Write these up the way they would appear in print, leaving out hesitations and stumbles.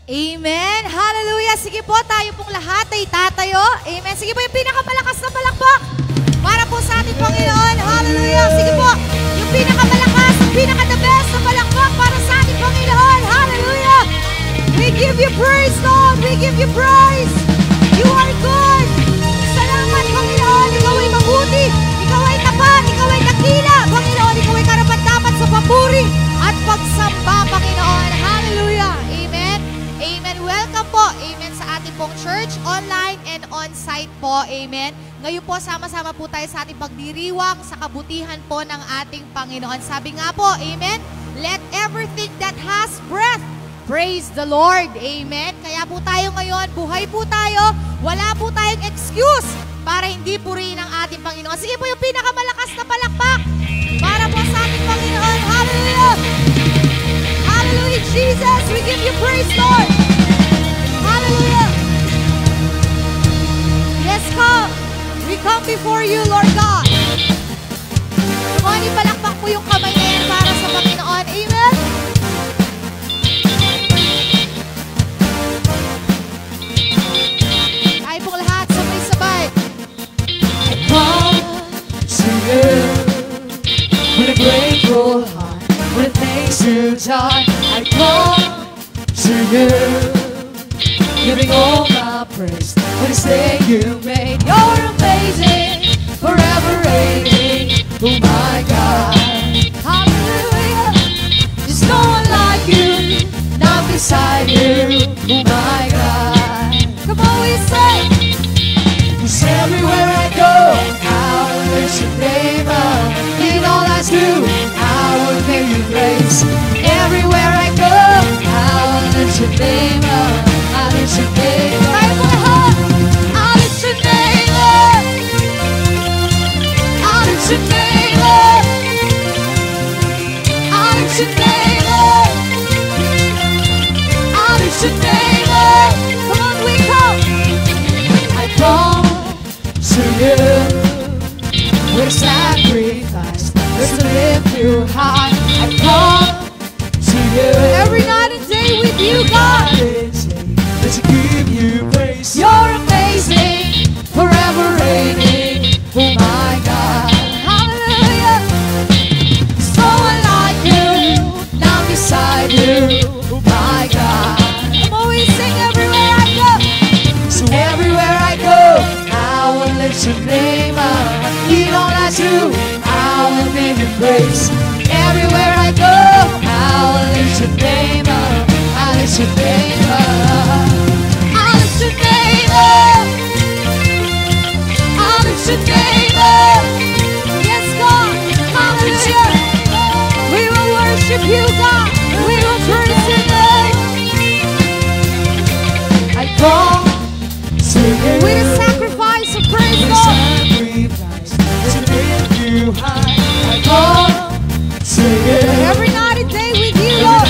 Amen. Hallelujah. Sige po, tayo pong lahat ay tatayo. Amen. Sige po, yung pinakamalakas na palakpak para po sa ating Panginoon. Hallelujah. Sige po, yung pinakamalakas, yung pinaka-the best na palakpak para sa ating Panginoon. Hallelujah. We give you praise, Lord. We give you praise. You are good. Salamat, Panginoon. Ikaw ay mabuti. Ikaw ay tapat. Ikaw ay dakila. Panginoon, ikaw ay karapat-dapat sa papuri at pagsamba, Panginoon. Hallelujah. Amen. Amen. Welcome po. Amen sa ating pong church, online and on-site po. Amen. Ngayon po, sama-sama po tayo sa ating pagdiriwang sa kabutihan po ng ating Panginoon. Sabi nga po, Amen, let everything that has breath praise the Lord. Amen. Kaya po tayo ngayon, buhay po tayo, wala po tayong excuse para hindi purihin ang ating Panginoon. Sige po yung pinakamalakas na palakpak para po sa ating Panginoon. Hallelujah! Hallelujah, Jesus! We give you praise, Lord! Hallelujah! Yes, come! We come before you, Lord God. Come on, ipalakpak po yung kamay na yan para sa Panginoon. Amen! Tayo pong lahat, sabay-sabay. I come to you with a grateful heart, with thanks to God. I come to you, giving all my praise for this day you made. You're amazing, forever reigning. Oh my God, hallelujah. There's no one like you, not beside you. Oh my God, come on, we say. 'Cause everywhere I go, I will lift your name up. In all I do, I will give you praise. Everywhere I go, I will lift your name up. I lift your name up. Tayo pong lahat. I lift your name up. I lift your name up. I lift your name up. I lift your name up. Come on, we come. I come to you with sacrifice, just to lift you high. I come to you Every night and day with you, God. to give you praise. You're amazing, forever reigning. Oh my God, Hallelujah. there's no one like you, not beside you. Oh my God. Come on, we sing everywhere I go. So everywhere I go, I will lift your name up. In all I do, I will give you praise. Everywhere I go, I will lift your name up. I lift your name up. I lift your name up. I lift your name up. Yes, God. Hallelujah. We will worship you, God. We will praise your name. I come to you With a sacrifice of praise, with Lord. sacrifice to lift you high. I come to you. Every night and day with you, Lord.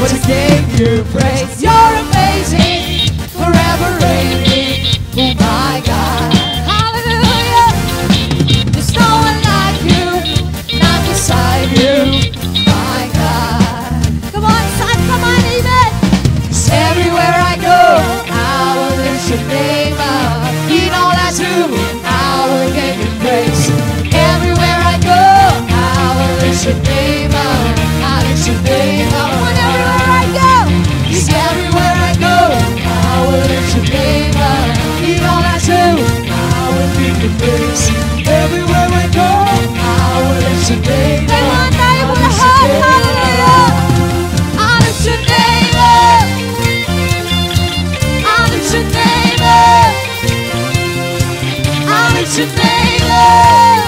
But to give you praise, you're amazing, forever reigning. Oh my God, Hallelujah. there's no one like you, not beside you. My God, Come on, son. Come on, amen. 'cause everywhere I go, I will lift your name up. In all I do, I will give you praise. Everywhere I go, I will lift your name up. I lift your name up. Everywhere I go. 'Cause everywhere I go, I will lift your name up. In all I do, I will give you praise. Everywhere I go, I will lift your name Come on, up. tayo po lahat. Hallelujah. I lift your name up. I lift your name up. I lift your name up.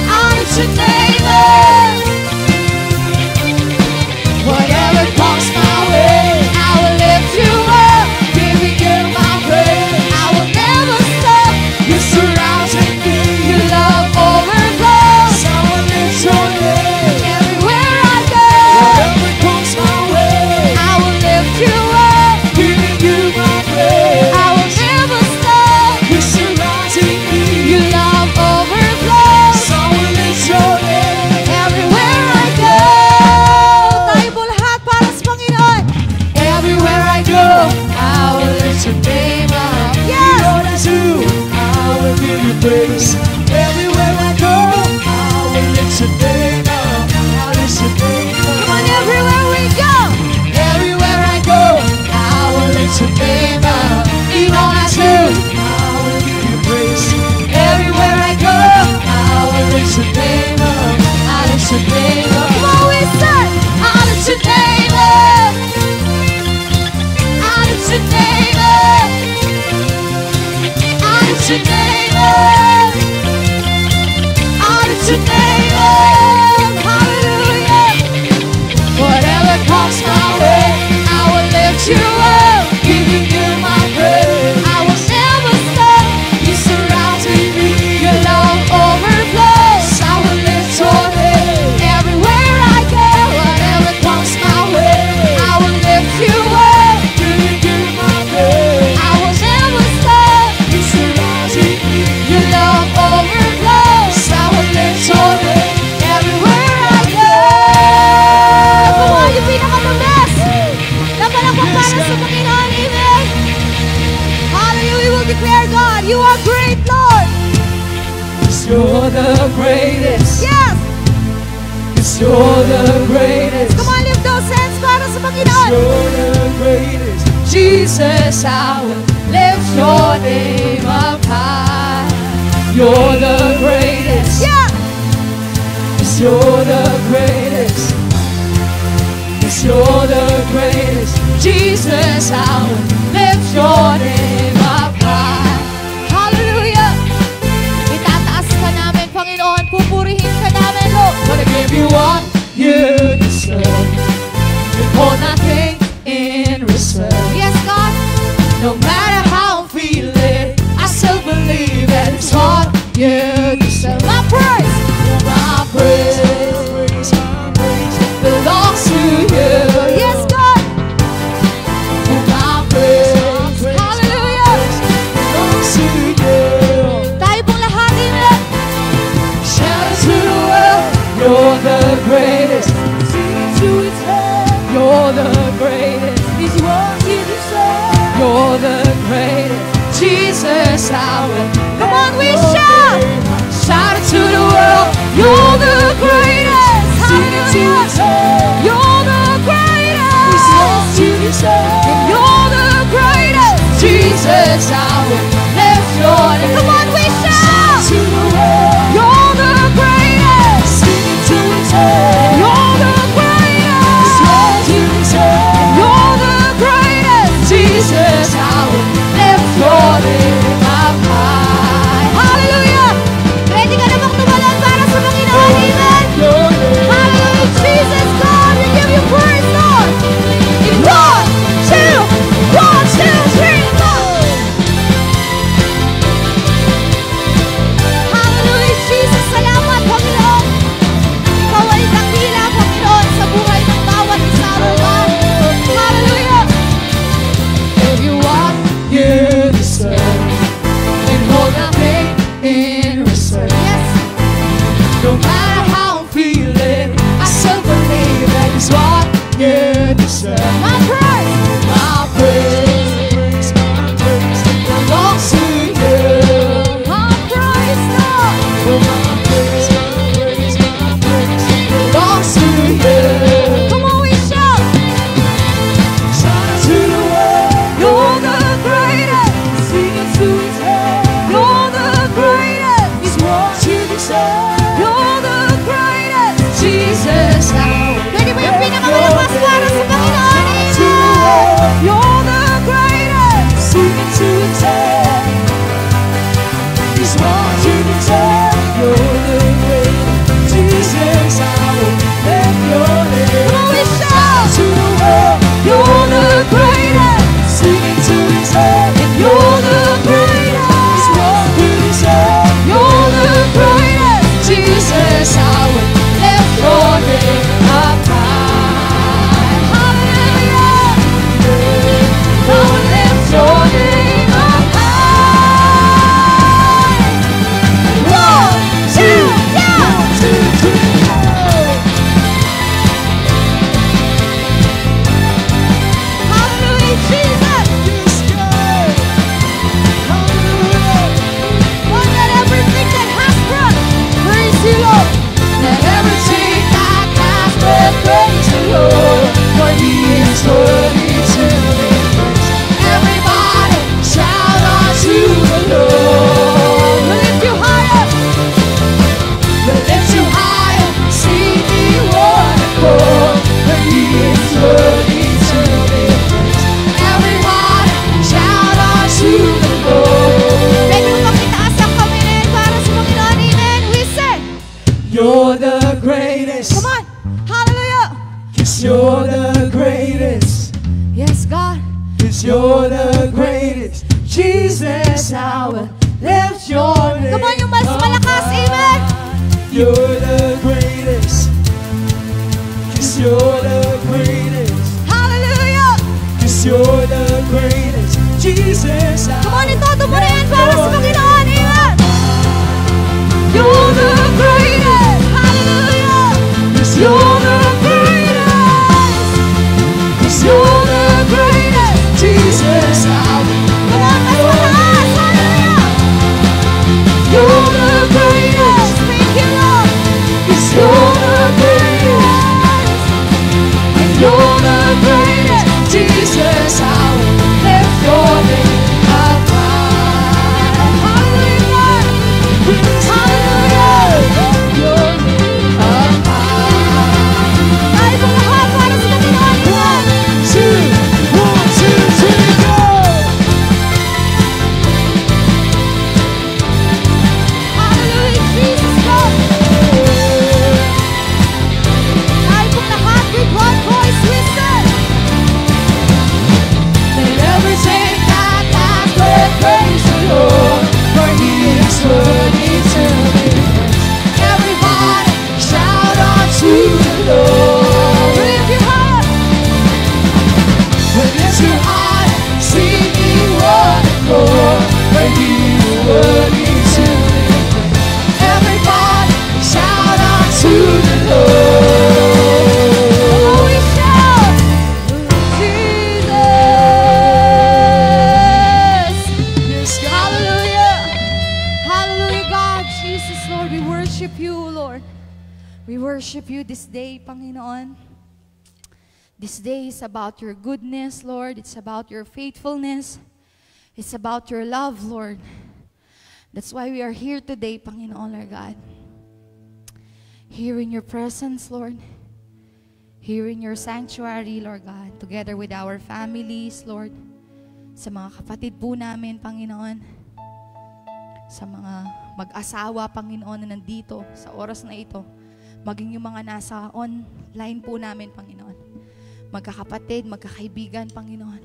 I lift your name up. Whatever comes my way, I will lift you up, giving you my praise. I will never stop. You surround me, your love overflows. I will lift your name everywhere I go. Whatever comes my way, I will lift you up, giving you my praise. I will never stop. You surround me. your name up. Yes. Lord, I do. I will give you praise. Everywhere I go, I will lift your name up. I'll lift your name up. Come on, everywhere we go. Everywhere I go, I will lift your name up. Even I do, I will give you praise. Everywhere I go, I will lift your name up. I'll lift your name up. Come on, we say, I'll lift your name up. I'll lift your name up. I'll lift your name up. I'll lift your name up. hallelujah. Whatever comes my way, I will lift you up, giving you my praise. I will never stop. You surround me, your love overflows. I will lift your name everywhere I go. Whatever comes my way, I will lift you up, giving you my praise. I will never stop. You surround me, your love overflows. I will lift your name everywhere I go. Come on, yung pinaka-the best. Napalakpak para sa Panginoon. Amen. Hallelujah. We will declare, God, you are great, Lord. 'Cause you're the greatest. Yes. 'Cause you're the greatest. Come on, lift those hands para sa 'Cause Panginoon. you're the greatest. Jesus, I will lift your name up high. You're the greatest. Yeah. 'Cause you're the greatest. 'Cause you're the greatest. Jesus, I will lift your name up high. Hallelujah. Itataas ka namin, Panginoon. Pupurihin ka namin, Lord. Gonna give you what you deserve. For nothing in reserve. Yes, God. No matter how I'm feeling, I still believe that it's what you deserve. My praise. My praise belongs to you. Yes, God. My praise Hallelujah. belongs to you. Tayo pong lahat, amen. Shout it to the world, you're the greatest. Sing it to its head, you're the greatest. It's what you deserve. You're the greatest. Jesus, I will. Come on, we shout. Shout it to the world, you're the greatest. Sing it to its head, You're the it's greatest. what you deserve. You're the greatest. Jesus, I will lift your name. Come on, we Shout shout. to the world, You're the greatest. sing it to its head. You're the It's greatest. what you deserve. You're the greatest. Jesus, I will lift your name up high. Hallelujah. Ready ka na bang tumalon para sa Panginoon? Amen. Your name. Hallelujah. Jesus, God, we give you praise, Lord. In 1, 2, 3, go. Hallelujah. Jesus, salamat, Panginoon. Ikaw ay dakila, Panginoon, sa buhay ng bawat isa, Lord. Hallelujah. Give you what you deserve, and hold nothing in reserve. Yes. No matter how I'm feeling, I still believe that it's what you deserve. My praise. My praise belongs to you. My praise, Lord. My praise belongs to you. Come on, we shout. Shout to the world, You're the greatest. sing it to its head. You're the greatest. It's what you deserve. You're the greatest. Jesus, I will Pwede mo yung pinakamalakas para sa Panginoon. to 'cause you're the greatest. Jesus, I will lift your name. Come on, yung mas malakas, amen. You're the greatest. 'Cause you're the greatest. Hallelujah. 'Cause you're the greatest. Jesus, I Come on, itodo mo na yan para sa Panginoon, amen. You're the greatest. Hallelujah. 'Cause you're the greatest. 'Cause you're the greatest. Jesus, I will Come on, mas mataas, hallelujah. You're the greatest. Thank you, Lord. 'Cause you're the greatest. And you're the greatest. Jesus, I will lift your name up high. Hallelujah. We lift your name up high. Tayo pong lahat para sa Panginoon, amen. 1, 2, 3, go! Hallelujah, Jesus, Lord. Tayo pong lahat with one voice, listen. Let everything that has breath praise the Lord, for He is worthy to be praised. Everybody shout unto the Lord. Lift your heart. Lift your heart, sing ye one accord, for He is worthy to be praised. Everybody shout unto the Lord. Oh, we shout. Jesus. Yes, God. Hallelujah. Hallelujah, God. Jesus, Lord, we worship you, Lord. We worship you this day, Panginoon. This day is about your goodness, Lord. It's about your faithfulness. It's about your love, Lord. That's why we are here today, Panginoon, Lord God. Here in your presence, Lord. Here in your sanctuary, Lord God. Together with our families, Lord. Sa mga kapatid po namin, Panginoon. Sa mga mag-asawa, Panginoon, na nandito sa oras na ito. Maging yung mga nasa online po namin, Panginoon. Magkakapatid, magkakaibigan, Panginoon.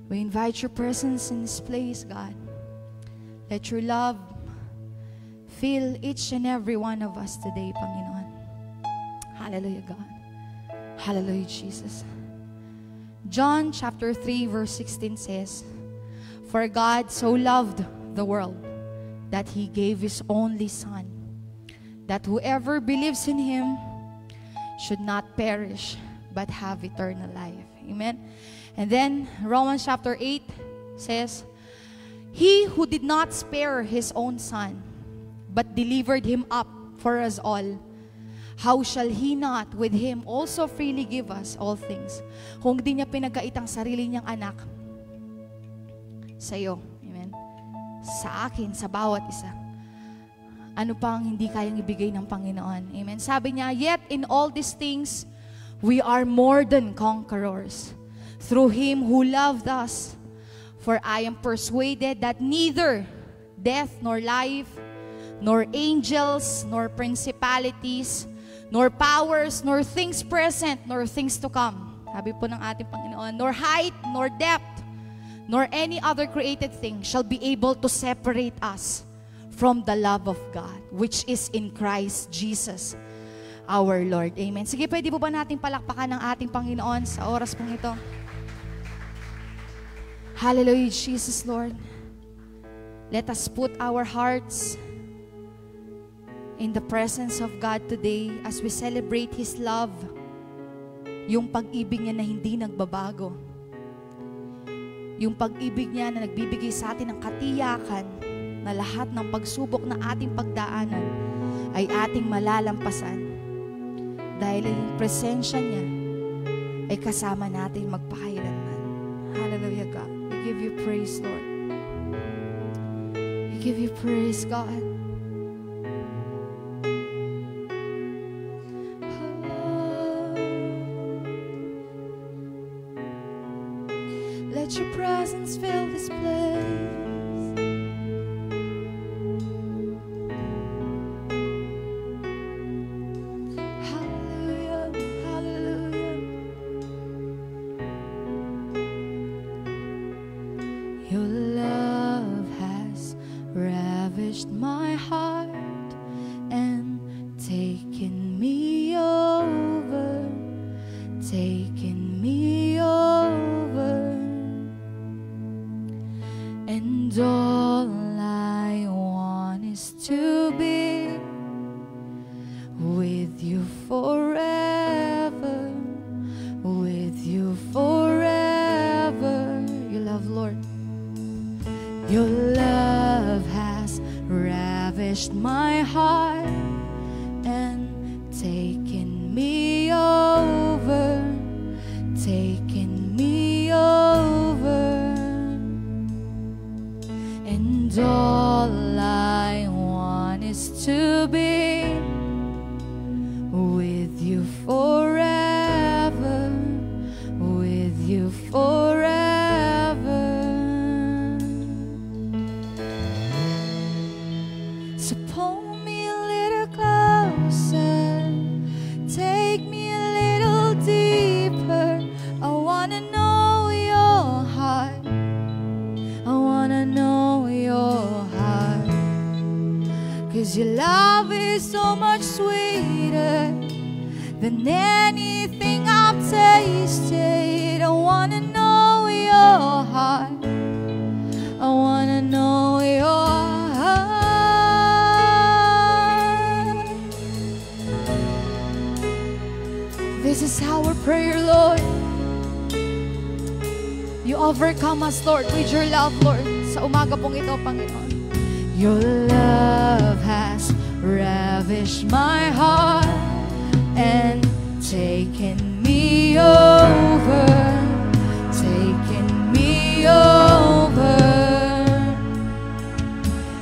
We invite your presence in this place, God. Let your love fill each and every one of us today, Panginoon. Hallelujah, God. Hallelujah, Jesus. John chapter 3 verse 16 says, For God so loved the world that He gave His only Son, that whoever believes in Him should not perish, but have eternal life. Amen? And then, Romans chapter 8 says, He who did not spare His own Son, but delivered Him up for us all, how shall He not with Him also freely give us all things? Kung di niya pinagkait ang sarili niyang anak, sa iyo, amen, sa akin, sa bawat isa, ano pang hindi kayang ibigay ng Panginoon? Amen. Sabi niya, yet in all these things, we are more than conquerors through Him who loved us. For I am persuaded that neither death nor life, nor angels, nor principalities, nor powers, nor things present, nor things to come. Sabi po ng ating Panginoon, nor height, nor depth, nor any other created thing shall be able to separate us from the love of God, which is in Christ Jesus, our Lord. Amen. Sige, pwede po ba natin palakpakan ng ating Panginoon sa oras pong ito? Hallelujah, Jesus, Lord. Let us put our hearts in the presence of God today as we celebrate His love. Yung pag-ibig niya na hindi nagbabago. Yung pag-ibig niya na nagbibigay sa atin ng katiyakan na lahat ng pagsubok na ating pagdaanan ay ating malalampasan. Dahil yung presensya niya ay kasama natin magpakailanman. Hallelujah, God. We give you praise, Lord. We give you praise, God. Let your presence fill this place. Hallelujah, hallelujah. Your love has ravished my heart and taken me over, taken me over. And all I want is to be with you forever, with you forever. So pull me a little closer, take me a little deeper. I wanna know your heart, I wanna know your heart. 'Cause your love is so much sweeter than anything I've tasted. I wanna know your heart, I wanna know your heart. This is our prayer, Lord. You overcome us, Lord, with your love, Lord. Sa umaga pong ito, Panginoon. Your love has ravished my heart and taken me over, taken me over.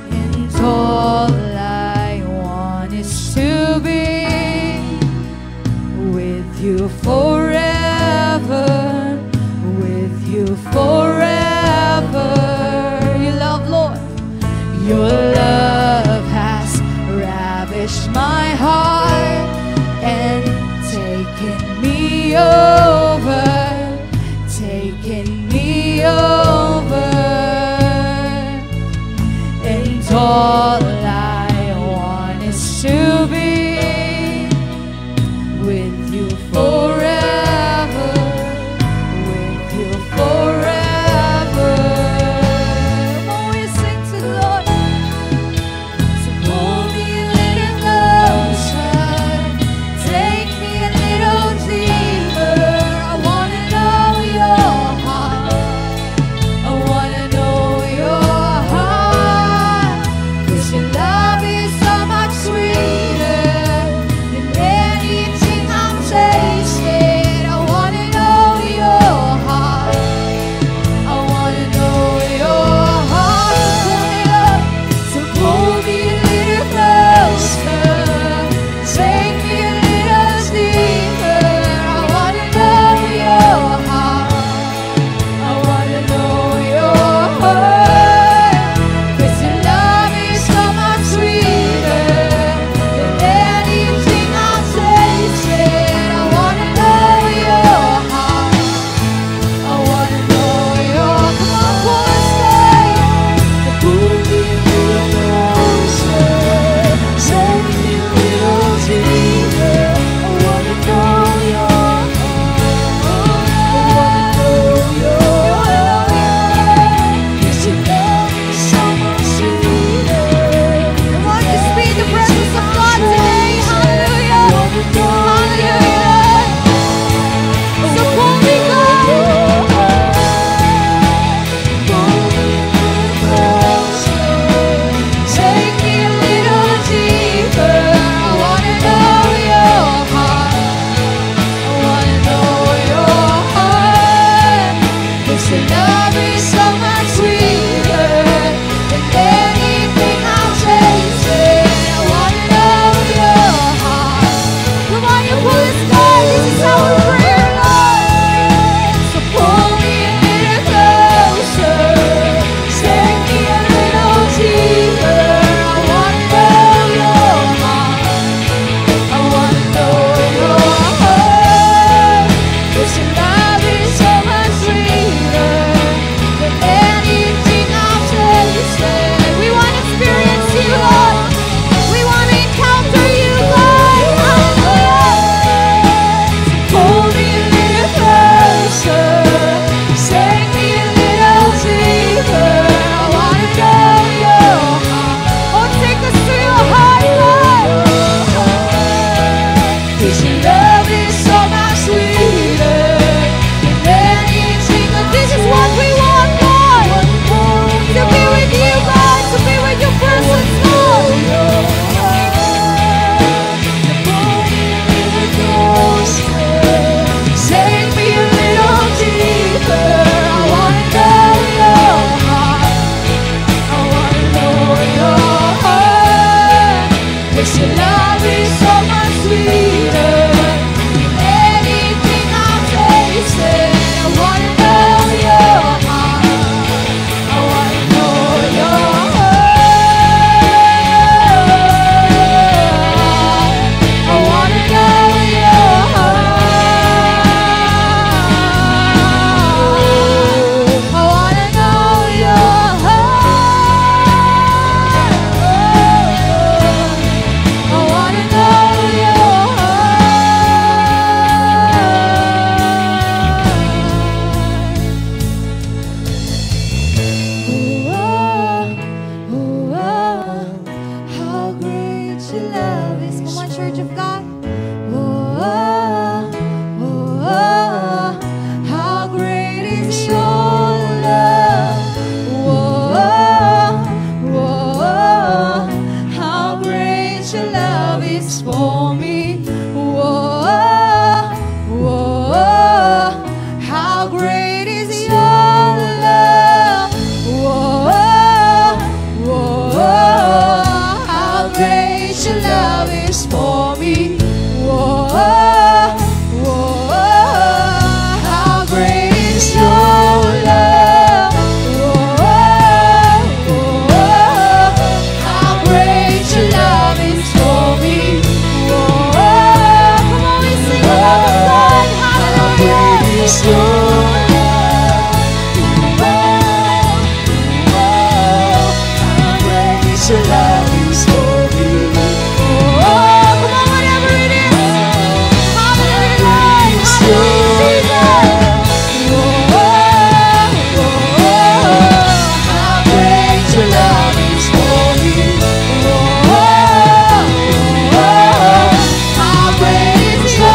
And all I want is to be with you forever, with you forever. Your love, Lord, your love has ravished my heart and taken me over, taken me over. And all I want is to be with you forever, with you forever. Oh, we sing to the Lord. So pull me a little closer, take me a little deeper. how great is your love. Whoa, whoa, how great your love is for me. Whoa, whoa, how great is your love. Whoa, whoa, how great your love is for me. Whoa, come on, we sing another song. Hallelujah. Is your love. How great your love is for me. Oh, come on, whatever it is. Hallelujah. Is your love. How great your love is for me. How great is your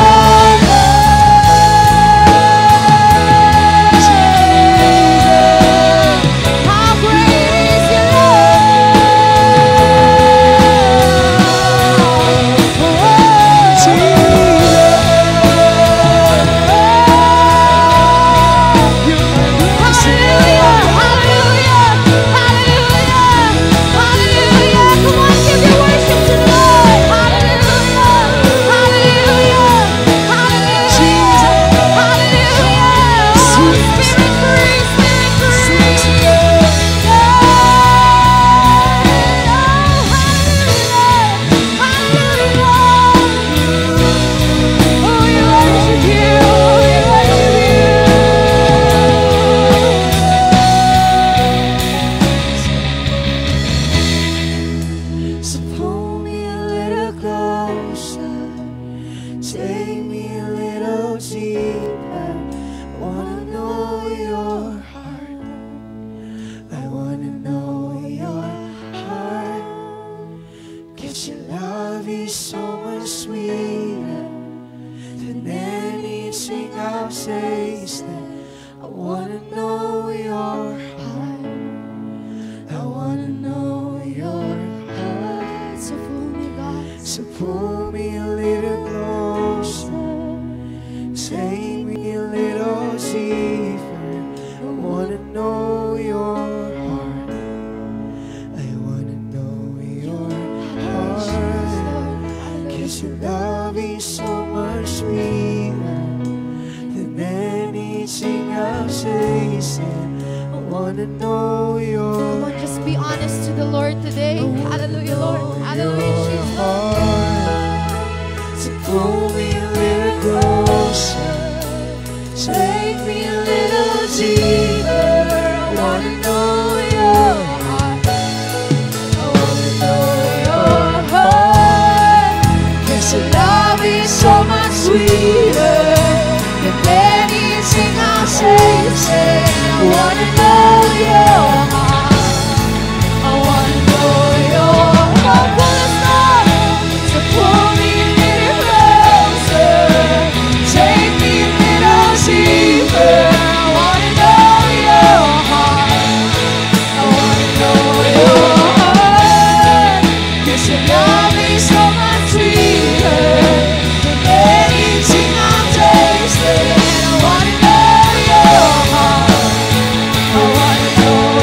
How great is your So pull me a little closer, take me a little deeper. I wanna know your heart. I wanna know your heart. 'Cause your love is so much sweeter than anything I've tasted. I wanna know your heart. I wanna know your heart. So full me, God. So pull me a little closer, take me a little deeper. I wanna know your heart. I wanna know your heart. 'Cause your love is so much sweeter than anything I've tasted. I wanna know your Come on, just be honest to the Lord today. Hallelujah, Lord. Hallelujah, Jesus. So pull me a little closer, take me a little deeper. I wanna know your heart. I wanna know your heart. 'Cause your love is so much sweeter than anything I've tasted. I wanna know your heart. I wanna know your heart. So pull me a little closer, take me a little deeper. I wanna know your heart. I wanna know your heart. 'Cause your love is so much sweeter than anything I've tasted. I wanna know your heart. I wanna know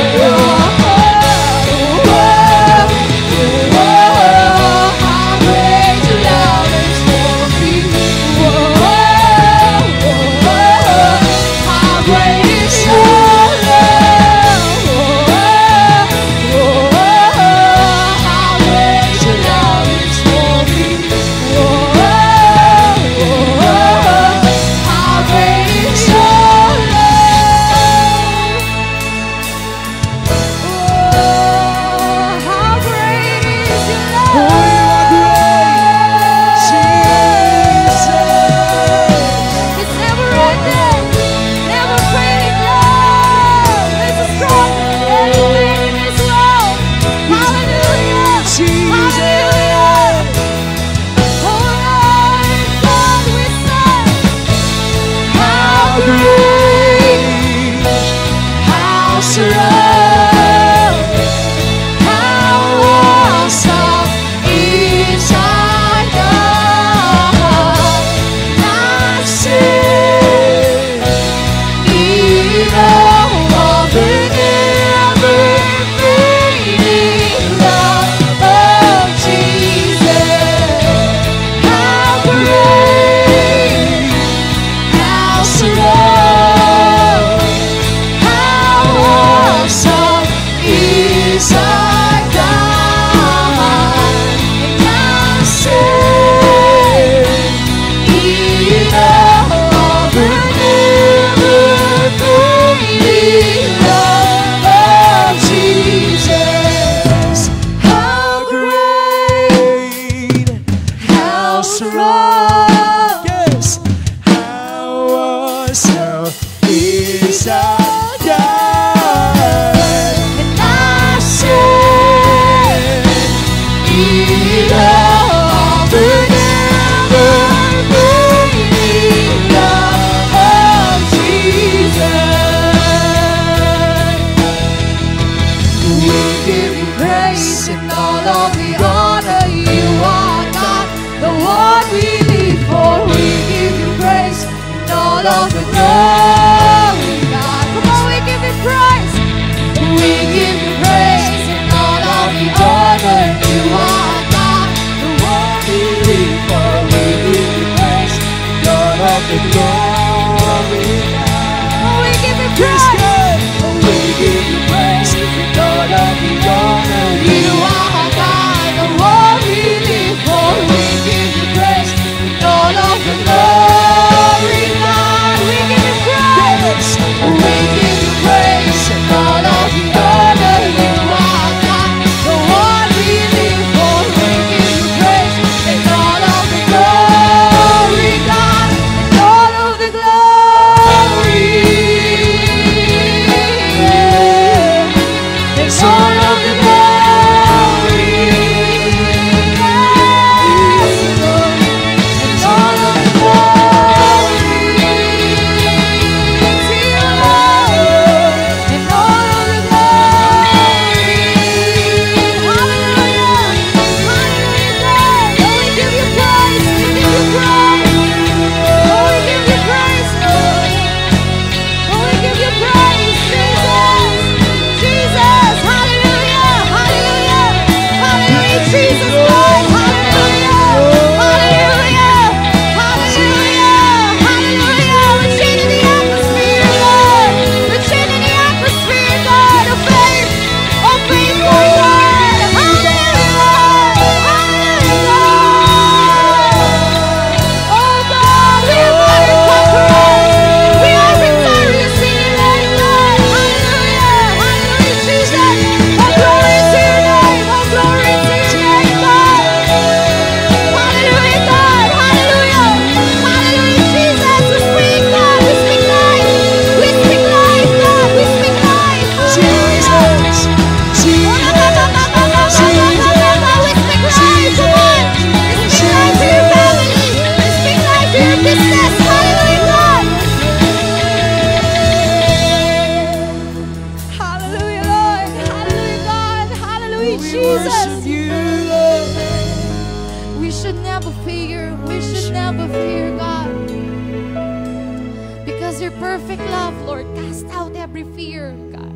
love, Lord. Cast out every fear, God.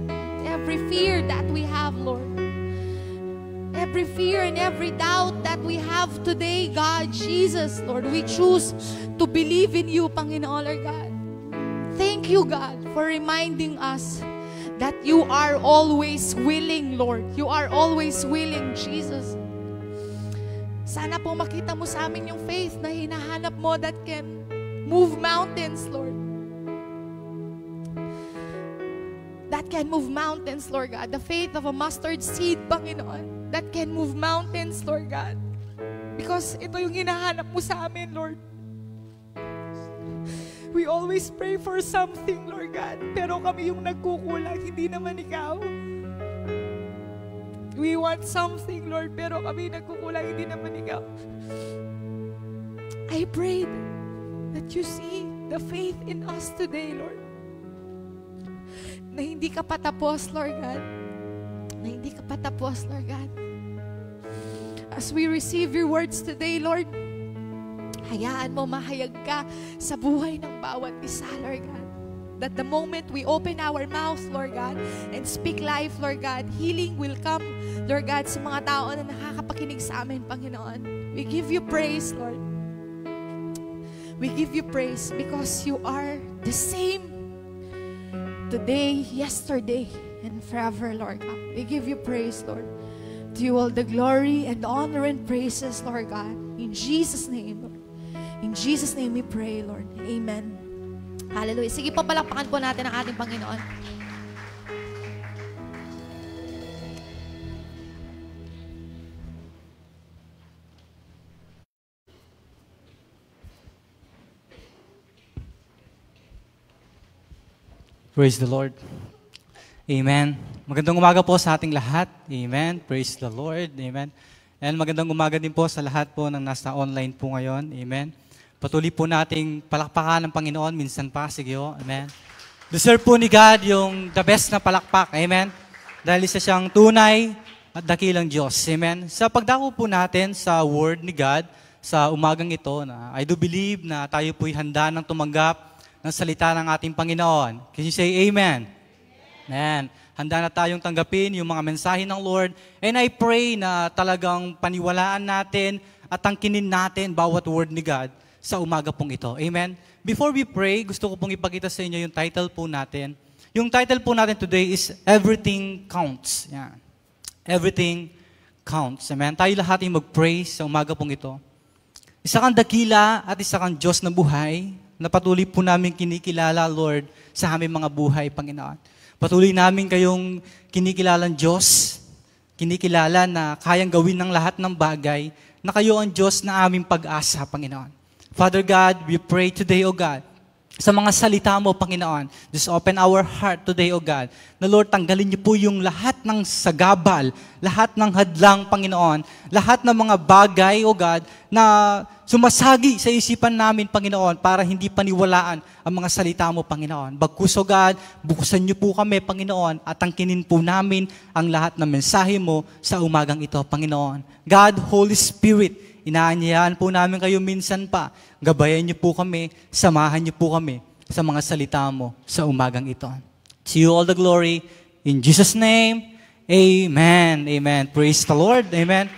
Every fear that we have, Lord. Every fear and every doubt that we have today, God, Jesus, Lord, we choose to believe in you, Panginoon, Lord God. Thank you, God, for reminding us that you are always willing, Lord. You are always willing, Jesus. Sana po makita mo sa amin yung faith na hinahanap mo that can move mountains, Lord. That can move mountains, Lord God. The faith of a mustard seed, Panginoon, that can move mountains, Lord God. Because ito yung hinahanap mo sa amin, Lord. We always pray for something, Lord God. Pero kami yung nagkukulang, hindi naman ikaw. We want something, Lord, pero kami nagkukulang, hindi naman ikaw. I pray that you see the faith in us today, Lord. Na hindi ka patapos, Lord God. Na hindi ka patapos, Lord God. As we receive your words today, Lord, hayaan mo mahayag ka sa buhay ng bawat isa, Lord God. That the moment we open our mouth, Lord God, and speak life, Lord God, healing will come, Lord God, sa mga tao na nakakapakinig sa amin, Panginoon. We give you praise, Lord. We give you praise because you are the same today, yesterday, and forever, Lord God. We give you praise, Lord. To you all the glory and honor and praises, Lord God. In Jesus' name, Lord. In Jesus' name we pray, Lord. Amen. Hallelujah. Sige po, palakpakan po natin ang ating Panginoon. Praise the Lord. Amen. Magandang umaga po sa ating lahat. Amen. Praise the Lord. Amen. And magandang umaga din po sa lahat po ng nasa online po ngayon. Amen. Patuloy po nating palakpakan ng Panginoon. Minsan pa, sige o. Amen. Deserve po ni God yung the best na palakpak. Amen. Dahil isa siyang tunay at dakilang Diyos. Amen. Sa pagdako po natin sa Word ni God sa umagang ito, na I do believe na tayo po'y handa ng tumanggap ng salita ng ating Panginoon. Can you say Amen? Amen. Handa na tayong tanggapin yung mga mensahe ng Lord. And I pray na talagang paniwalaan natin at tangkinin natin bawat word ni God sa umaga pong ito. Amen? Before we pray, gusto ko pong ipakita sa inyo yung title po natin. Yung title po natin today is Everything Counts. Yan. Everything Counts. Amen? Tayo lahat ay mag-pray sa umaga pong ito. Isa kang dakila at isa kang Diyos na buhay na patuloy po namin kinikilala, Lord, sa aming mga buhay, Panginoon. Patuloy namin kayong kinikilalang Diyos, kinikilala na kayang gawin ng lahat ng bagay, na kayo ang Diyos na aming pag-asa, Panginoon. Father God, we pray today, O God, sa mga salita mo, Panginoon, just open our heart today, O God, na Lord, tanggalin niyo po yung lahat ng sagabal, lahat ng hadlang, Panginoon, lahat ng mga bagay, O God, na sumasagi sa isipan namin, Panginoon, para hindi paniwalaan ang mga salita mo, Panginoon. Bagkus, O God, bukusan niyo po kami, Panginoon, at tangkinin po namin ang lahat ng mensahe mo sa umagang ito, Panginoon. God, Holy Spirit, inaanyayahan po namin kayo minsan pa. Gabayan niyo po kami, samahan niyo po kami sa mga salita mo sa umagang ito. To you all the glory. In Jesus' name, Amen. Amen. Praise the Lord. Amen.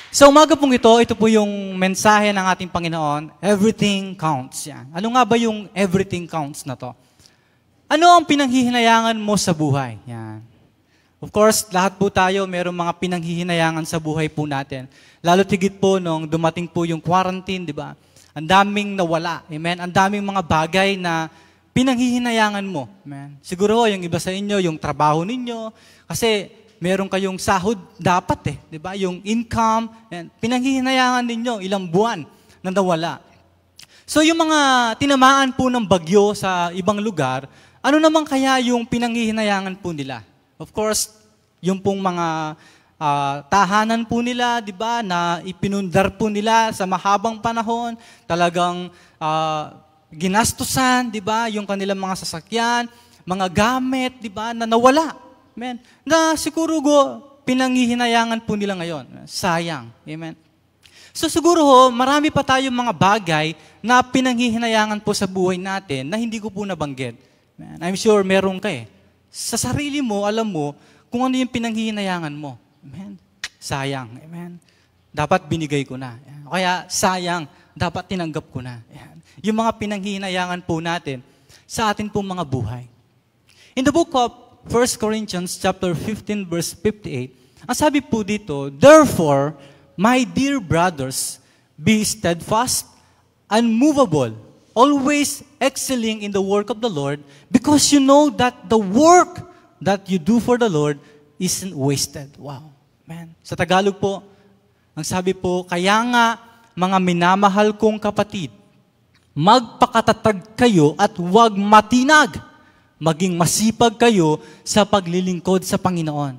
Sa umaga pong ito po yung mensahe ng ating Panginoon, everything counts. Yan. Ano nga ba yung everything counts na to? Ano ang pinanghihinayangan mo sa buhay? Yan. Of course, lahat po tayo mayroong mga pinanghihinayangan sa buhay po natin. Lalo tigit po nung dumating po yung quarantine, di ba? Ang daming nawala. Amen? Ang daming mga bagay na pinanghihinayangan mo. Amen? Siguro yung iba sa inyo, yung trabaho ninyo, kasi meron kayong sahod dapat di ba? Yung income, pinanghihinayangan ninyo ilang buwan na nawala. So yung mga tinamaan po ng bagyo sa ibang lugar, ano naman kaya yung pinanghihinayangan po nila? Of course, yung pong mga tahanan po nila, di ba, na ipinundar po nila sa mahabang panahon, talagang ginastusan, di ba, yung kanilang mga sasakyan, mga gamit, di ba, na nawala. Amen. Na siguro pinanghihinayangan po nila ngayon. Sayang. Amen. So siguro ho, marami pa tayong mga bagay na pinanghihinayangan po sa buhay natin na hindi ko po nabanggit. Man, I'm sure meron ka eh. Sa sarili mo, alam mo kung ano yung pinanghihinayangan mo. Amen. Sayang. Amen. Dapat binigay ko na. Kaya sayang, dapat tinanggap ko na. Ayan. Yung mga pinanghihinayangan po natin sa atin pong mga buhay. In the book of 1 Corinthians chapter 15 verse 58, ang sabi po dito, therefore, my dear brothers, be steadfast, unmovable, always excelling in the work of the Lord, because you know that the work that you do for the Lord isn't wasted. Wow. Man. Sa Tagalog po, ang sabi po, kaya nga, mga minamahal kong kapatid, magpakatatag kayo at huwag matinag. Maging masipag kayo sa paglilingkod sa Panginoon.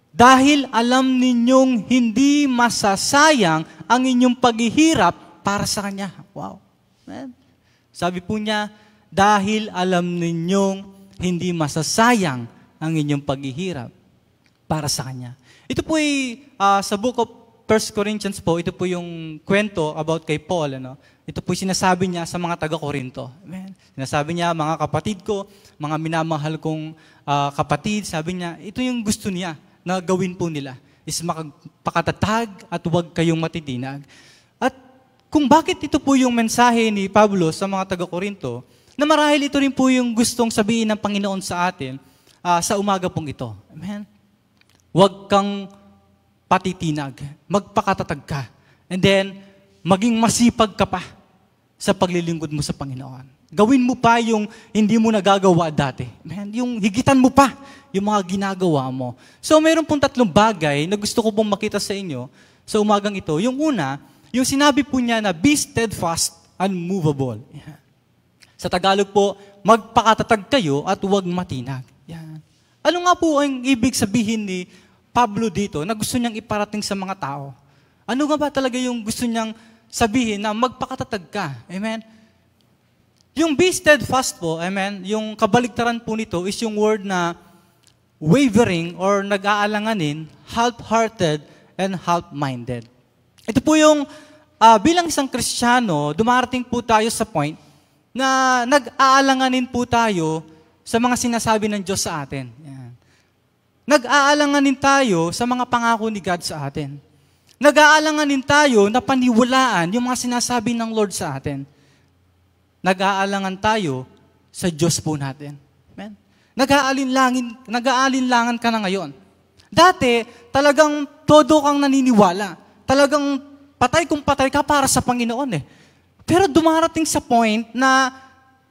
Dahil alam ninyong hindi masasayang ang inyong paghihirap para sa Kanya. Wow. Man. Sabi po niya, dahil alam ninyong hindi masasayang ang inyong paghihirap para sa Kanya. Ito po ay sa book of 1 Corinthians po, ito po yung kwento about kay Paul. Ano? Ito po sinasabi niya sa mga taga-Korinto. Amen. Sinasabi niya, mga kapatid ko, mga minamahal kong kapatid, sabi niya, ito yung gusto niya na gawin po nila, is makapakatatag at huwag kayong matitinag. At kung bakit ito po yung mensahe ni Pablo sa mga taga-Korinto, na marahil ito rin po yung gustong sabihin ng Panginoon sa atin sa umaga pong ito. Amen. Huwag kang patitinag, magpakatatag ka, and then, maging masipag ka pa sa paglilingkod mo sa Panginoon. Gawin mo pa yung hindi mo nagagawa dati. Man, yung higitan mo pa yung mga ginagawa mo. So, mayroon pong 3 bagay na gusto ko pong makita sa inyo sa umagang ito. Yung una, yung sinabi po niya na be steadfast, unmovable. Yan. Sa Tagalog po, magpakatatag kayo at huwag matinag. Yan. Ano nga po ang ibig sabihin ni Pablo dito na gusto niyang iparating sa mga tao? Ano nga ba talaga yung gusto niyang sabihin na magpakatatag ka? Amen? Yung be steadfast po, amen, yung kabaligtaran po nito is yung word na wavering or nag-aalanganin, half-hearted and half-minded. Ito po yung bilang isang Kristiyano, dumarating po tayo sa point na nag-aalanganin po tayo sa mga sinasabi ng Diyos sa atin. Yan. Nag-aalanganin tayo sa mga pangako ni God sa atin. Nag-aalanganin tayo na paniwalaan yung mga sinasabi ng Lord sa atin. Nag-aalangan tayo sa Diyos po natin. Amen? Nag-aalinlangan ka na ngayon. Dati, talagang todo kang naniniwala. Talagang patay kung patay ka para sa Panginoon eh. Pero dumarating sa point na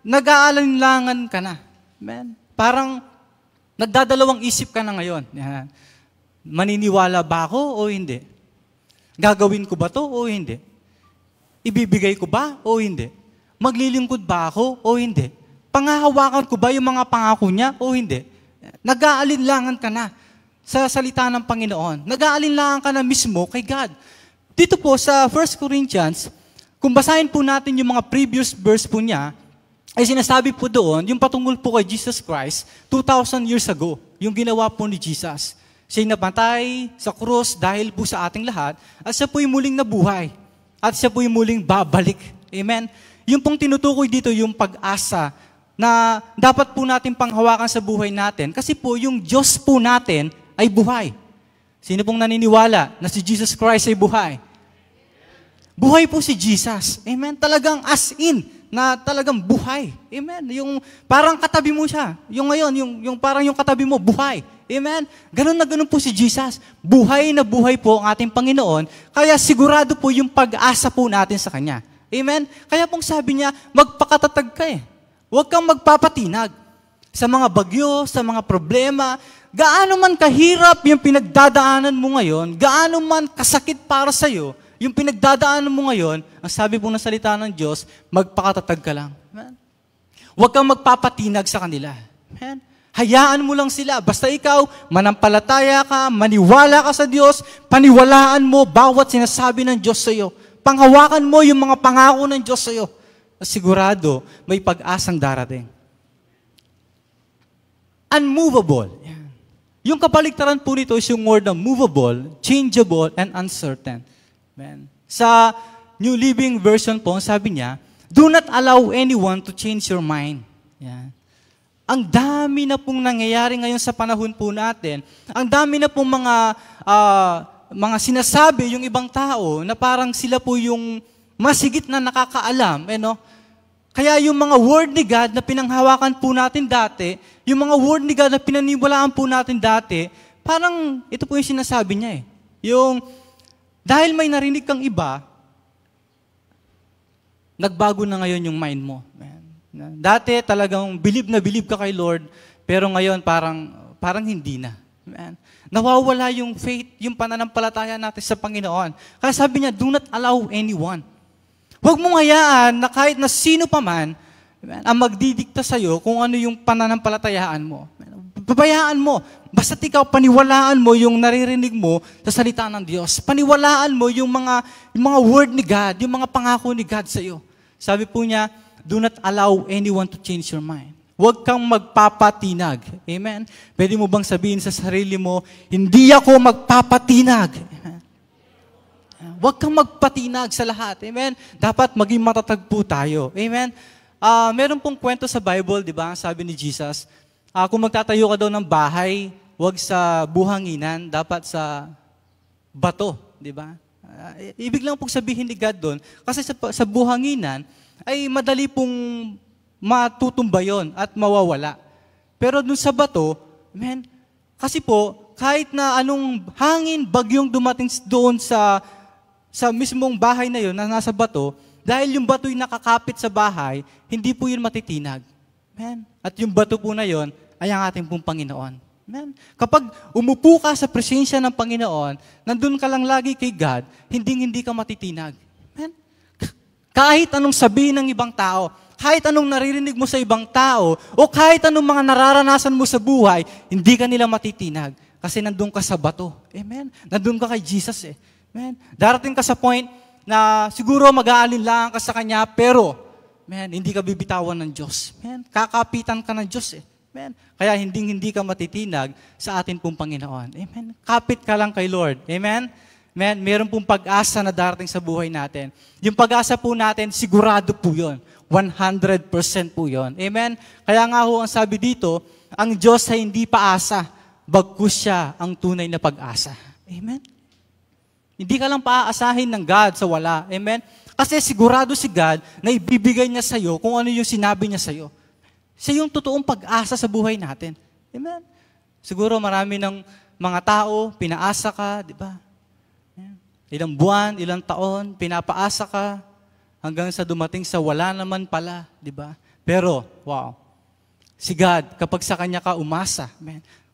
nag-aalinlangan ka na. Amen? Parang nagdadalawang isip ka na ngayon. Yan. Maniniwala ba ako o hindi? Gagawin ko ba to o hindi? Ibibigay ko ba o hindi? Maglilingkod ba ako o hindi? Pangahawakan ko ba yung mga pangako niya o hindi? Nag-aalinlangan ka na sa salita ng Panginoon. Nag-aalinlangan ka na mismo kay God. Dito po sa 1 Corinthians, kung basahin po natin yung mga previous verse po niya, ay sinasabi po doon, yung patungkol po kay Jesus Christ, 2,000 years ago, yung ginawa po ni Jesus. Siya'y napatay sa krus dahil po sa ating lahat, at siya po'y muling nabuhay, at siya po'y muling babalik. Amen? Yung pong tinutukoy dito, yung pag-asa, na dapat po natin panghawakan sa buhay natin, kasi po yung Diyos po natin ay buhay. Sino pong naniniwala na si Jesus Christ ay buhay? Buhay po si Jesus. Amen? Talagang as in, na talagang buhay. Amen. Yung parang katabi mo siya. Yung ngayon, yung parang yung katabi mo, buhay. Amen. Ganun na ganun po si Jesus. Buhay na buhay po ang ating Panginoon. Kaya sigurado po yung pag-asa po natin sa Kanya. Amen. Kaya pong sabi niya, magpakatatag ka eh. Huwag kang magpapatinag sa mga bagyo, sa mga problema. Gaano man kahirap yung pinagdadaanan mo ngayon, gaano man kasakit para sa'yo, yung pinagdadaanan mo ngayon, ang sabi po ng salita ng Diyos, magpakatatag ka lang. Amen? Huwag kang magpapatinag sa kanila. Amen? Hayaan mo lang sila. Basta ikaw, manampalataya ka, maniwala ka sa Diyos, paniwalaan mo bawat sinasabi ng Diyos sa iyo. Panghawakan mo yung mga pangako ng Diyos sa iyo. Sigurado, may pag-asang darating. Unmovable. Yan. Yung kabaligtaran po nito is yung word na movable, changeable, and uncertain. Amen. Sa New Living Version po, sabi niya, do not allow anyone to change your mind. Yan. Ang dami na pong nangyayari ngayon sa panahon po natin. Ang dami na pong mga sinasabi yung ibang tao na parang sila po yung mas higit na nakakaalam. Kaya yung mga word ni God na pinanghawakan po natin dati, yung mga word ni God na pinaniwalaan po natin dati, parang ito po yung sinasabi niya eh. Yung, dahil may narinig kang iba, nagbago na ngayon yung mind mo. Dati talagang believe na believe ka kay Lord, pero ngayon parang hindi na. Nawawala yung faith, yung pananampalataya natin sa Panginoon. Kaya sabi niya, do not allow anyone. Huwag mong hayaan na kahit na sino pa man, ang magdidikta sa'yo kung ano yung pananampalatayaan mo. Babayaan mo. Basta ikaw, paniwalaan mo yung naririnig mo sa salita ng Diyos. Paniwalaan mo yung mga word ni God, yung mga pangako ni God sa'yo. Sabi po niya, do not allow anyone to change your mind. Huwag kang magpapatinag. Amen? Pwede mo bang sabihin sa sarili mo, hindi ako magpapatinag. Amen? Huwag kang magpatinag sa lahat. Amen? Dapat maging matatag po tayo. Amen? Meron pong kwento sa Bible, di ba? Sabi ni Jesus, kung magtatayo ka daw ng bahay, huwag sa buhanginan, dapat sa bato. Di ba? Ibig lang pong sabihin ni God doon, kasi sa buhanginan, ay madali pong matutumba yon at mawawala. Pero doon sa bato, kasi po, kahit na anong hangin, bagyong dumating doon sa mismong bahay na yon na nasa bato, dahil yung bato'y nakakapit sa bahay, hindi po yun matitinag. At yung bato po na yon ay ang ating pong Panginoon. Kapag umupo ka sa presensya ng Panginoon, nandun ka lang lagi kay God, hindi ka matitinag. Kahit anong sabihin ng ibang tao, kahit anong naririnig mo sa ibang tao, o kahit anong mga nararanasan mo sa buhay, hindi ka nila matitinag. Kasi nandun ka sa bato. Amen? Nandun ka kay Jesus eh. Amen? Darating ka sa point na siguro mag-aalinlangan ka sa Kanya, pero hindi ka bibitawan ng Diyos. Kakapitan ka ng Diyos eh. Amen? Kaya hindi ka matitinag sa atin pong Panginoon. Amen? Kapit ka lang kay Lord. Amen? Meron pong pag-asa na darating sa buhay natin. Yung pag-asa po natin, sigurado po yun. 100% po yun. Amen? Kaya nga ho, ang sabi dito, ang Diyos ay hindi paasa, bagkus siya ang tunay na pag-asa. Amen? Hindi ka lang paaasahin ng God sa wala. Amen? Kasi sigurado si God na ibibigay niya sa'yo kung ano yung sinabi niya sa'yo. Siya yung totoong pag-asa sa buhay natin. Amen? Siguro marami ng mga tao, pinaasa ka, di ba? Ilang buwan, ilang taon, pinapaasa ka, hanggang sa dumating sa wala naman pala, di ba? Pero, wow, si God, kapag sa Kanya ka umasa,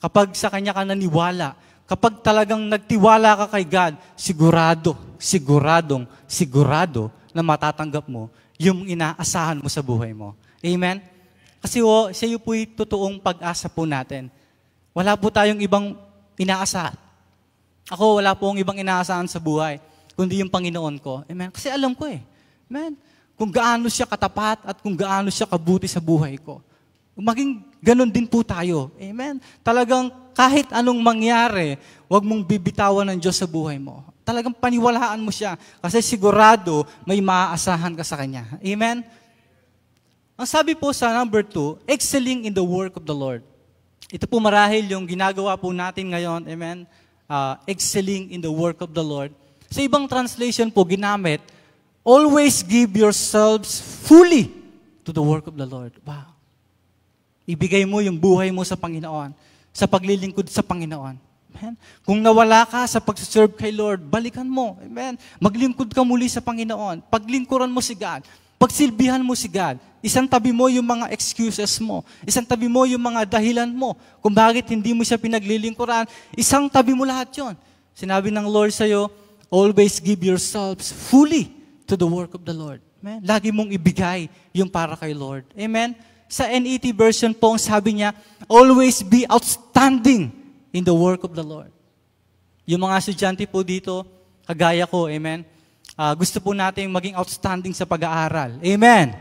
kapag sa Kanya ka naniwala, kapag talagang nagtiwala ka kay God, sigurado na matatanggap mo yung inaasahan mo sa buhay mo. Amen? Kasi siya po yung totoong pag-asa po natin. Wala po tayong ibang inaasahan. Ako, wala pong ibang inaasahan sa buhay, kundi yung Panginoon ko. Amen? Kasi alam ko eh. Amen? Kung gaano siya katapat at kung gaano siya kabuti sa buhay ko. Maging ganun din po tayo. Amen? Talagang kahit anong mangyari, huwag mong bibitawan ng Diyos sa buhay mo. Talagang paniwalaan mo siya kasi sigurado may maaasahan ka sa Kanya. Amen? Ang sabi po sa number 2, excelling in the work of the Lord. Ito po marahil yung ginagawa po natin ngayon. Amen? Excelling in the work of the Lord. Sa ibang translation po, ginamit, always give yourselves fully to the work of the Lord. Wow. Ibigay mo yung buhay mo sa Panginoon, sa paglilingkod sa Panginoon. Amen? Kung nawala ka sa pagsaserve kay Lord, balikan mo. Amen? Maglingkod ka muli sa Panginoon. Paglingkuran mo si God. Pagsilbihan mo si God. Isang tabi mo yung mga excuses mo. Isang tabi mo yung mga dahilan mo kung bakit hindi mo siya pinaglilingkuran. Isang tabi mo lahat yon. Sinabi ng Lord sa'yo, always give yourselves fully to the work of the Lord. Amen? Lagi mong ibigay yung para kay Lord. Amen? Sa NET version po, ang sabi niya, always be outstanding in the work of the Lord. Yung mga estudyante po dito, kagaya ko, amen? Gusto po natin maging outstanding sa pag-aaral. Amen?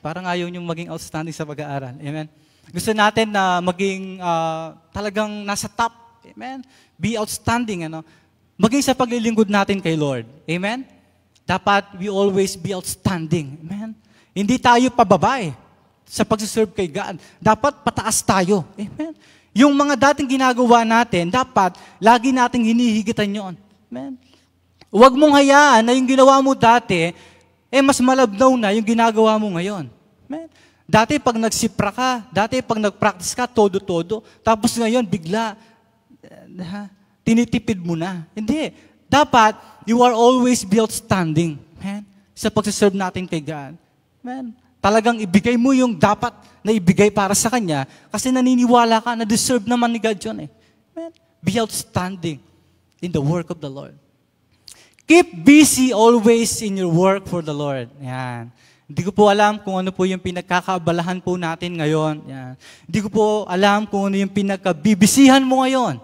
Parang ayaw niyong maging outstanding sa pag-aaral. Amen? Gusto natin na maging talagang nasa top. Amen? Be outstanding. Maging sa paglilingkod natin kay Lord. Amen? dapat we always be outstanding. Amen? Hindi tayo pababa sa pagsiserve kay God. Dapat pataas tayo. Amen? Yung mga dating ginagawa natin, dapat lagi nating hinihigitan yon. Amen? Huwag mong hayaan na yung ginawa mo dati, mas malabnaw na yung ginagawa mo ngayon. Amen? Dati pag nagsipra ka, dati pag nagpractice ka, todo-todo, tapos ngayon bigla, tinitipid mo na. Hindi. Dapat, you are always be outstanding. Amen? Sa pagsiserve natin kay God. Amen? Talagang ibigay mo yung dapat na ibigay para sa Kanya kasi naniniwala ka na deserve naman ni God yun Amen? Be outstanding in the work of the Lord. Keep busy always in your work for the Lord. Yan. Hindi ko po alam kung ano po yung pinagkakaabalahan po natin ngayon. Yan. Hindi ko po alam kung ano yung pinagkabibisihan mo ngayon.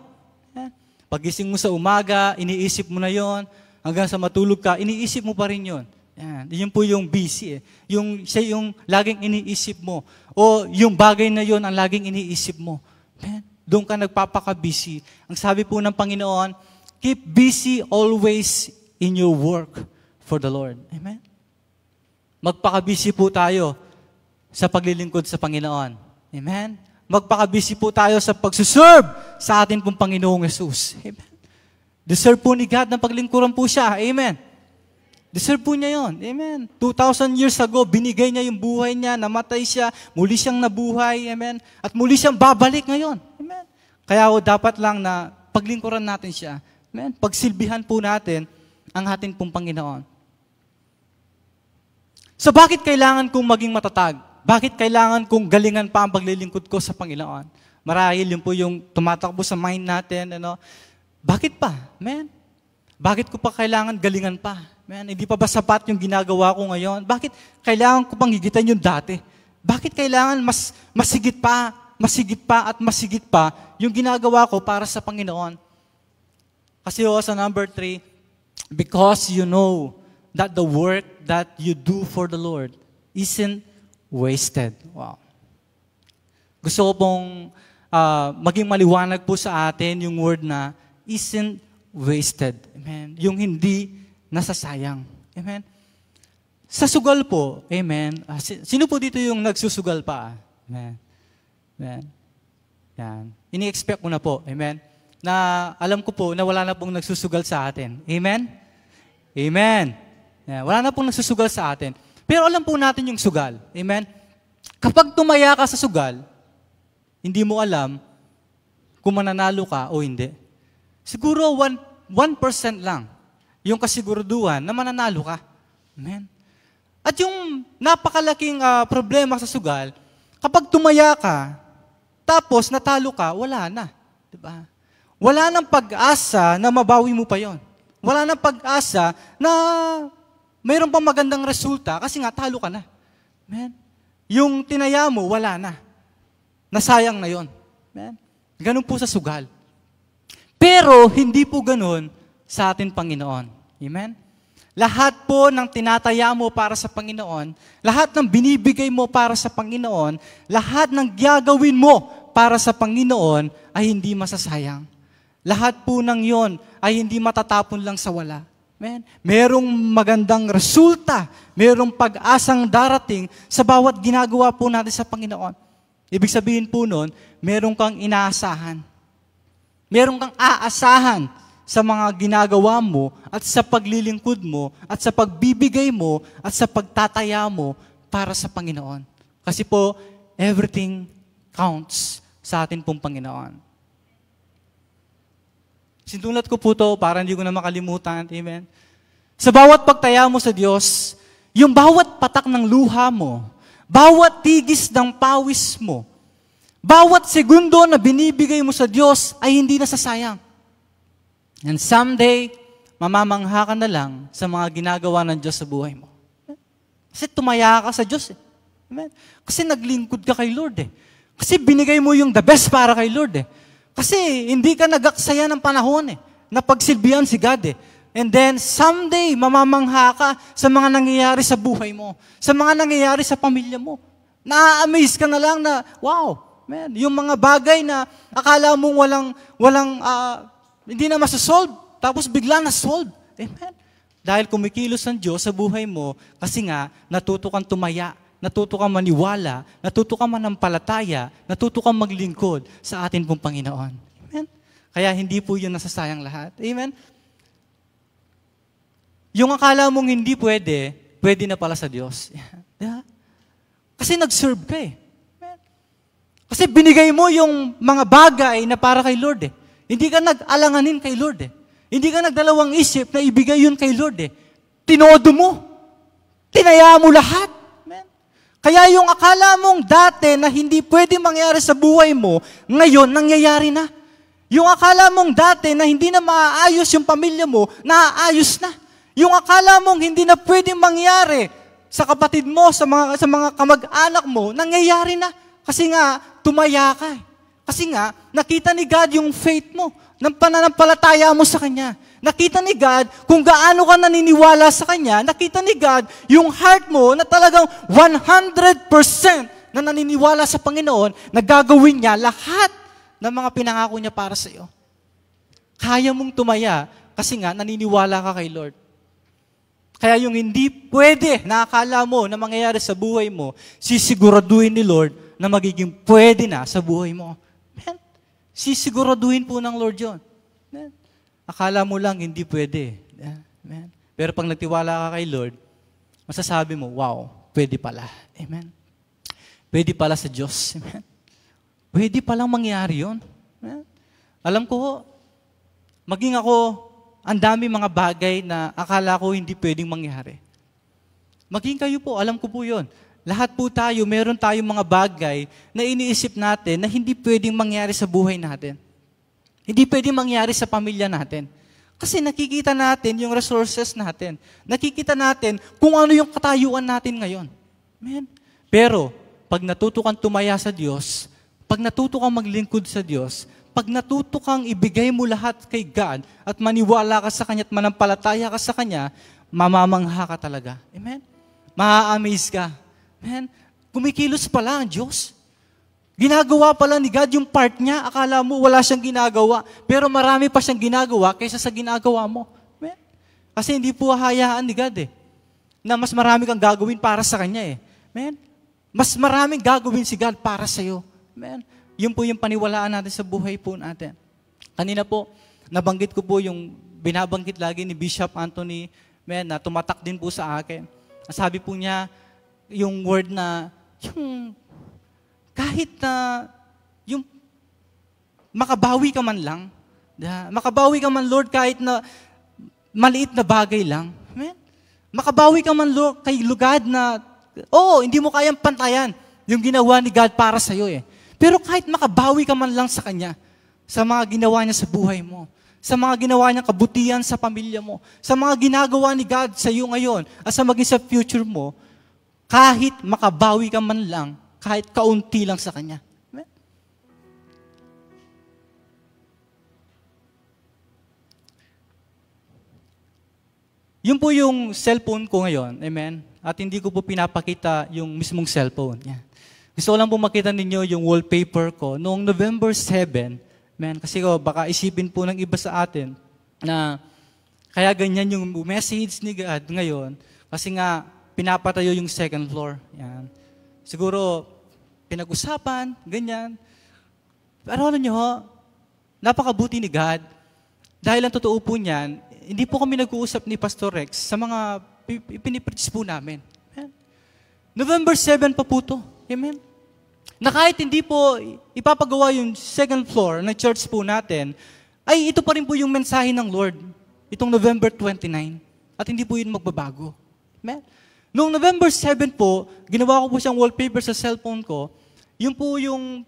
Yan. Pagising mo sa umaga, iniisip mo na yon. Hanggang sa matulog ka, iniisip mo pa rin yon. Yan. Yun po yung busy. Siya yung laging iniisip mo. O yung bagay na yon ang laging iniisip mo. Yan. Doon ka nagpapaka-busy. Ang sabi po ng Panginoon, keep busy always in your work for the Lord. Amen? Magpaka-busy po tayo sa paglilingkod sa Panginoon. Amen? Magpaka-busy po tayo sa pagsuserve sa atin pong Panginoong Yesus. Amen? Deserve po ni God na paglingkuran po siya. Amen? Deserve po niya yon. Amen? 2,000 years ago, binigay niya yung buhay niya, namatay siya, muli siyang nabuhay. Amen? At muli siyang babalik ngayon. Amen? Kaya dapat lang na paglingkuran natin siya. Amen? Pagsilbihan po natin ang ating pong Panginoon. So bakit kailangan kong maging matatag? Bakit kailangan kong galingan pa ang paglilingkod ko sa Panginoon? Marahil yun po yung tumatakbo sa mind natin. Bakit pa? Amen? Bakit ko pa kailangan galingan pa? Amen? Hindi pa ba sapat yung ginagawa ko ngayon? Bakit kailangan ko pang higitan yung dati? Bakit kailangan masigit pa yung ginagawa ko para sa Panginoon? Kasi sa number 3, because you know that the work that you do for the Lord isn't wasted. Wow. Gusto ko pong maging maliwanag po sa atin yung word na isn't wasted. Amen. Yung hindi nasasayang. Amen. Sa sugal po, amen. Sino po dito yung nagsusugal pa? Amen. Amen. Yan. Ini-expect ko na po. Amen. Na alam ko po na wala na pong nagsusugal sa atin. Amen? Amen. Yan. Wala na pong nagsusugal sa atin. Pero alam po natin yung sugal. Amen? Kapag tumaya ka sa sugal, hindi mo alam kung mananalo ka o hindi. Siguro 1% lang yung kasiguraduhan na mananalo ka. Amen? At yung napakalaking problema sa sugal, kapag tumaya ka, tapos natalo ka, wala na. Diba? Wala nang pag-asa na mabawi mo pa yon. Wala nang pag-asa na mayroon pang magandang resulta kasi nga talo ka na. Amen? Yung tinaya mo, wala na. Nasayang na yon. Amen? Ganun po sa sugal. Pero hindi po ganun sa atin Panginoon. Amen? Lahat po ng tinataya mo para sa Panginoon, lahat ng binibigay mo para sa Panginoon, lahat ng gagawin mo para sa Panginoon ay hindi masasayang. Lahat po ng yon ay hindi matatapon lang sa wala. Amen? Merong magandang resulta, merong pag-asang darating sa bawat ginagawa po natin sa Panginoon. Ibig sabihin po nun, merong kang inaasahan. Merong kang aasahan sa mga ginagawa mo at sa paglilingkod mo at sa pagbibigay mo at sa pagtataya mo para sa Panginoon. Kasi po, everything counts sa atin pong Panginoon. Sinulat ko po to para hindi ko na makalimutan. Amen? Sa bawat pagtaya mo sa Diyos, yung bawat patak ng luha mo, bawat tigis ng pawis mo, bawat segundo na binibigay mo sa Diyos ay hindi nasasayang. And someday, mamamangha ka na lang sa mga ginagawa ng Diyos sa buhay mo. Kasi tumaya ka sa Diyos. Amen? Kasi naglingkod ka kay Lord. Kasi binigay mo yung the best para kay Lord. Kasi hindi ka nag-aksaya ng panahon na pagsilbihan si God. And then, someday, mamamangha ka sa mga nangyayari sa buhay mo, sa mga nangyayari sa pamilya mo. Na-amaze ka na lang na, wow, man, yung mga bagay na akala mong walang hindi na masasolve, tapos bigla na-solve. Amen? Dahil kumikilos ang Diyos sa buhay mo kasi nga natuto kang tumaya, natuto kang maniwala, natuto kang manampalataya, natuto kang maglingkod sa atin pong Panginoon. Amen? Kaya hindi po yun nasasayang lahat. Amen? Yung akala mong hindi pwede, pwede na pala sa Diyos. Yeah. Kasi nag-serve ka eh. Amen? Kasi binigay mo yung mga bagay na para kay Lord eh. Hindi ka nag-alanganin kay Lord eh. Hindi ka nagdalawang isip na ibigay yun kay Lord eh. Tinodo mo. Tinaya mo lahat. Amen? Kaya yung akala mong dati na hindi pwede mangyari sa buhay mo, ngayon nangyayari na. Yung akala mong dati na hindi na maaayos yung pamilya mo, naaayos na. Yung akala mong hindi na pwede mangyari sa kapatid mo, sa mga kamag-anak mo, nangyayari na. Kasi nga, tumaya ka eh. Kasi nga, nakita ni God yung faith mo, ng pananampalataya mo sa Kanya. Nakita ni God kung gaano ka naniniwala sa Kanya. Nakita ni God yung heart mo na talagang 100% na naniniwala sa Panginoon na gagawin niya lahat ng mga pinangako niya para sa iyo. Kaya mong tumaya kasi nga naniniwala ka kay Lord. Kaya yung hindi pwede na akala mo na mangyayari sa buhay mo, sisiguraduhin ni Lord na magiging pwede na sa buhay mo. Amen? Sisiguraduhin po ng Lord yun. Amen? Akala mo lang hindi pwede. Amen? Pero pag nagtiwala ka kay Lord, masasabi mo, wow, pwede pala. Amen? Pwede pala sa Diyos. Amen? Pwede palang mangyari yun. Amen? Alam ko, maging ako, ang dami mga bagay na akala ko hindi pwedeng mangyari. Maging kayo po, alam ko po yun. Lahat po tayo, meron tayong mga bagay na iniisip natin na hindi pwedeng mangyari sa buhay natin. Hindi pwedeng mangyari sa pamilya natin. Kasi nakikita natin yung resources natin. Nakikita natin kung ano yung katayuan natin ngayon. Amen? Pero, pag natuto kang tumaya sa Diyos, pag natuto kang maglingkod sa Diyos, pag natuto kang ibigay mo lahat kay God at maniwala ka sa Kanya at manampalataya ka sa Kanya, mamamangha ka talaga. Amen? Ma-amaze ka. Amen? Kumikilos pala ang Diyos. Ginagawa pala ni God yung part niya. Akala mo wala siyang ginagawa. Pero marami pa siyang ginagawa kaysa sa ginagawa mo. Amen? Kasi hindi po hahayaan ni God eh. Na mas marami kang gagawin para sa Kanya eh. Amen? Mas maraming gagawin si God para sa iyo. Amen? Yun po yung paniwalaan natin sa buhay po natin. Kanina po, nabanggit ko po yung binabanggit lagi ni Bishop Anthony, na tumatak din po sa akin. Sabi po niya, yung word na, yung kahit na, yung makabawi ka man lang, makabawi ka man Lord kahit na maliit na bagay lang. Amen? Makabawi ka man Lord kay God na, hindi mo kayang pantayan yung ginawa ni God para sa'yo eh. Pero kahit makabawi ka man lang sa Kanya, sa mga ginawa niya sa buhay mo, sa mga ginawa niya kabutihan sa pamilya mo, sa mga ginagawa ni God sa iyo ngayon, at sa maging sa future mo, kahit makabawi ka man lang, kahit kaunti lang sa Kanya. Amen? Yun po yung cellphone ko ngayon. Amen? At hindi ko po pinapakita yung mismong cellphone. Yan. Gusto ko lang po makita ninyo yung wallpaper ko noong November 7. Amen? Kasi baka isipin po ng iba sa atin na kaya ganyan yung message ni God ngayon kasi nga pinapatayo yung second floor. Yan. Siguro, pinag-usapan, ganyan. Pero alam nyo, napakabuti ni God. Dahil ang totoo po niyan, hindi po kami nag-uusap ni Pastor Rex sa mga pinipreach po namin. Amen? November 7 pa po to. Amen? Na kahit hindi po ipapagawa yung second floor ng church po natin, ay ito pa rin po yung mensahe ng Lord. Itong November 29. At hindi po yun magbabago. Amen? Noong November 7 po, ginawa ko po siyang wallpaper sa cellphone ko. Yun po yung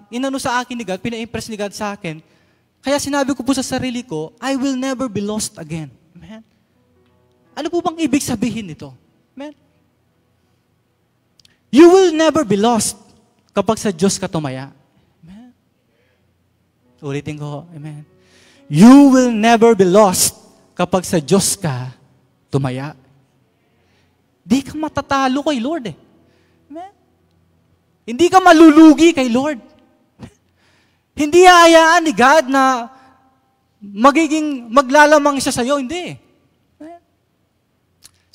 inano sa akin ni God, pina-impress ni God sa akin. Kaya sinabi ko po sa sarili ko, I will never be lost again. Amen? Ano po bang ibig sabihin nito? Amen? You will never be lost kapag sa Diyos ka tumaya. Amen? Ulitin ko, amen. You will never be lost kapag sa Diyos ka tumaya. Di ka matatalo kay Lord eh. Amen? Hindi ka malulugi kay Lord. Hindi hayaan ni God na maglalamang siya sa'yo. Hindi. Amen?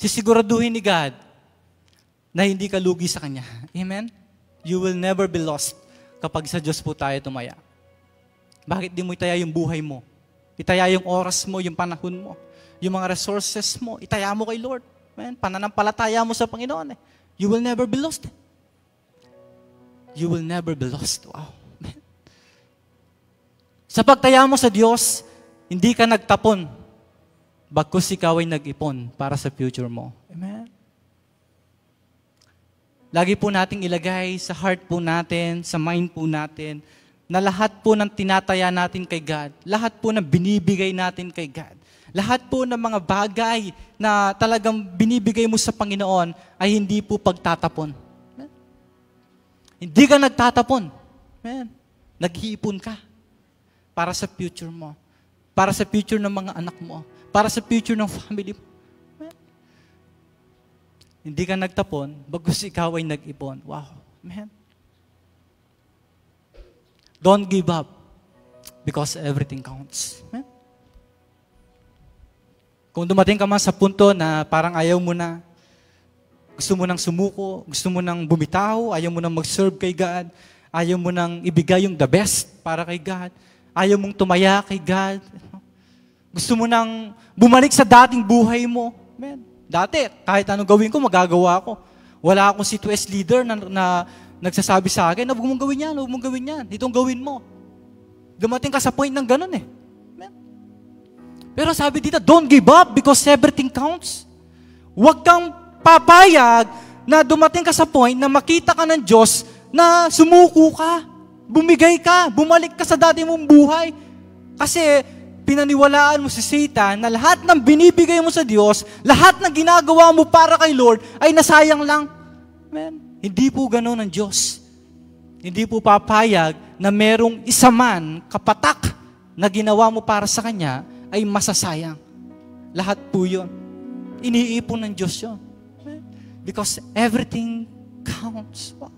sisiguraduhin ni God na hindi ka lugi sa Kanya. Amen? You will never be lost kapag sa Diyos po tayo tumaya. Bakit di mo itaya yung buhay mo? Itaya yung oras mo, yung panahon mo, yung mga resources mo, itaya mo kay Lord. Amen? Pananampalataya mo sa Panginoon. You will never be lost. You will never be lost. Wow. Amen? Sa pagtaya mo sa Diyos, hindi ka nagtapon. Bagkus ikaw ay nag-ipon para sa future mo. Amen? Lagi po nating ilagay sa heart po natin, sa mind po natin, na lahat po ng tinataya natin kay God, lahat po ng binibigay natin kay God, lahat po ng mga bagay na talagang binibigay mo sa Panginoon ay hindi po pagtatapon. Amen? Hindi ka nagtatapon. Amen? Nag-iipon ka para sa future mo, para sa future ng mga anak mo, para sa future ng family mo. Hindi ka nagtapon, bagkus ikaw ay nag-ipon. Wow. Amen. Don't give up because everything counts. Amen. Kung dumating ka man sa punto na parang ayaw mo na, gusto mo nang sumuko, gusto mo nang bumitaw, ayaw mo nang mag-serve kay God, ayaw mo nang ibigay yung the best para kay God, ayaw mong tumaya kay God, gusto mo nang bumalik sa dating buhay mo. Amen. Dati, kahit anong gawin ko, magagawa ko. Wala akong C2S leader na nagsasabi sa akin, huwag mong gawin yan, huwag mong gawin yan. Itong gawin mo. Dumating ka sa point ng ganun eh. Amen. Pero sabi dito, don't give up because everything counts. Huwag kang papayag na dumating ka sa point na makita ka ng Diyos na sumuko ka, bumigay ka, bumalik ka sa dati mong buhay. Kasi pinaniwalaan mo si Satan na lahat ng binibigay mo sa Diyos, lahat ng ginagawa mo para kay Lord, ay nasayang lang. Amen. Hindi po gano'n ang Diyos. Hindi po papayag na merong isa man kapatak na ginawa mo para sa Kanya ay masasayang. Lahat po yun. Iniipon ng Diyos yun. Amen. Because everything counts. Wow.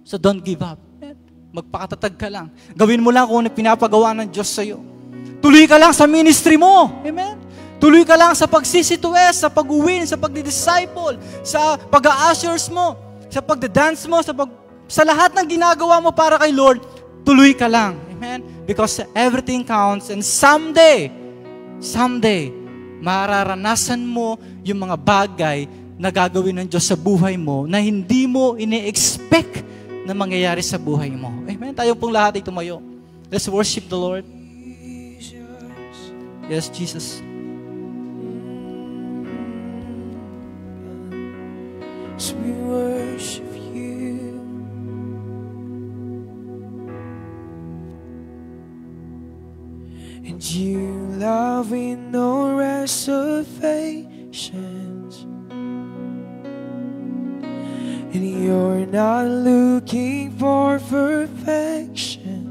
So don't give up. Amen. Magpakatatag ka lang. Gawin mo lang kung ano pinapagawa ng Diyos sa'yo. Tuloy ka lang sa ministry mo. Amen? Tuloy ka lang sa pagsisitues, sa pag-uwin, sa pagdi-disciple, sa pag-a-ushers mo, sa pagda-dance mo, sa lahat ng ginagawa mo para kay Lord, tuloy ka lang. Amen? Because everything counts and someday, mararanasan mo yung mga bagay na gagawin ng Diyos sa buhay mo na hindi mo ini-expect na mangyayari sa buhay mo. Amen? Tayo pong lahat ay tumayo. Let's worship the Lord. Yes, Jesus. As we worship you, and you love with no reservations, and you're not looking for perfection.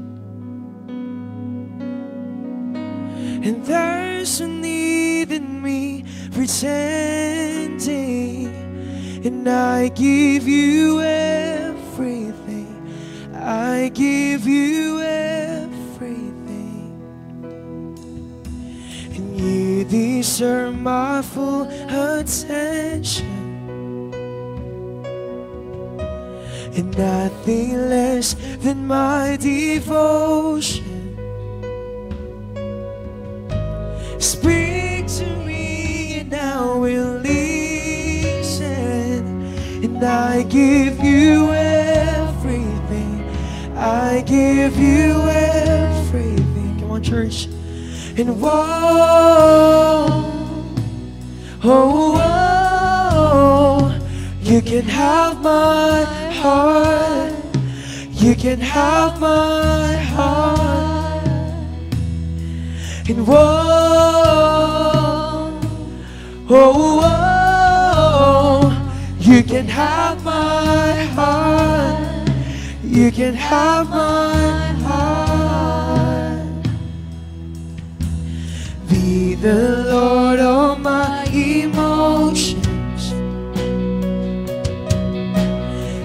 And there's no need in me pretending. And I give you everything. I give you everything. And you deserve my full attention. And nothing less than my devotion. Speak to me and I will listen. And I give you everything. I give you everything. Come on, church. And whoa, oh, oh, you can have my heart. You can have my heart. And whoa, oh, oh, you can have my heart. You can have my heart. Be the Lord of my emotions.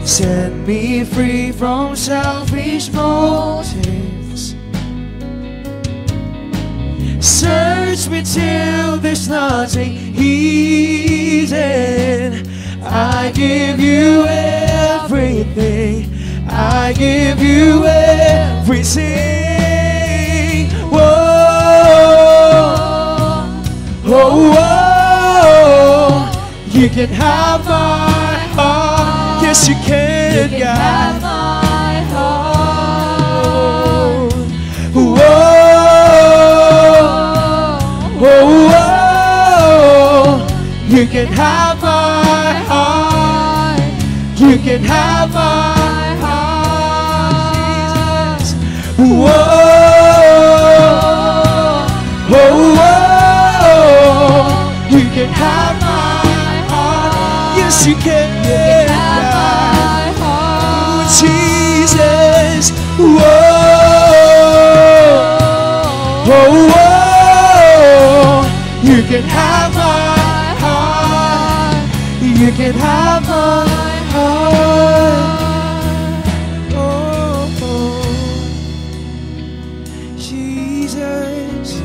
Set me free from selfish motives. Search me till there's nothing hidden. I give you everything. I give you everything. Whoa, oh, oh. You can have my heart. Yes, you can, You can God. have my heart. Whoa, whoa, whoa. You can have my heart. You can have my heart. Whoa, whoa, whoa. You can have my heart. Yes, you can. Have my heart. Jesus. Whoa, whoa, whoa. You can have my heart. You can have my heart. Oh, oh. Jesus,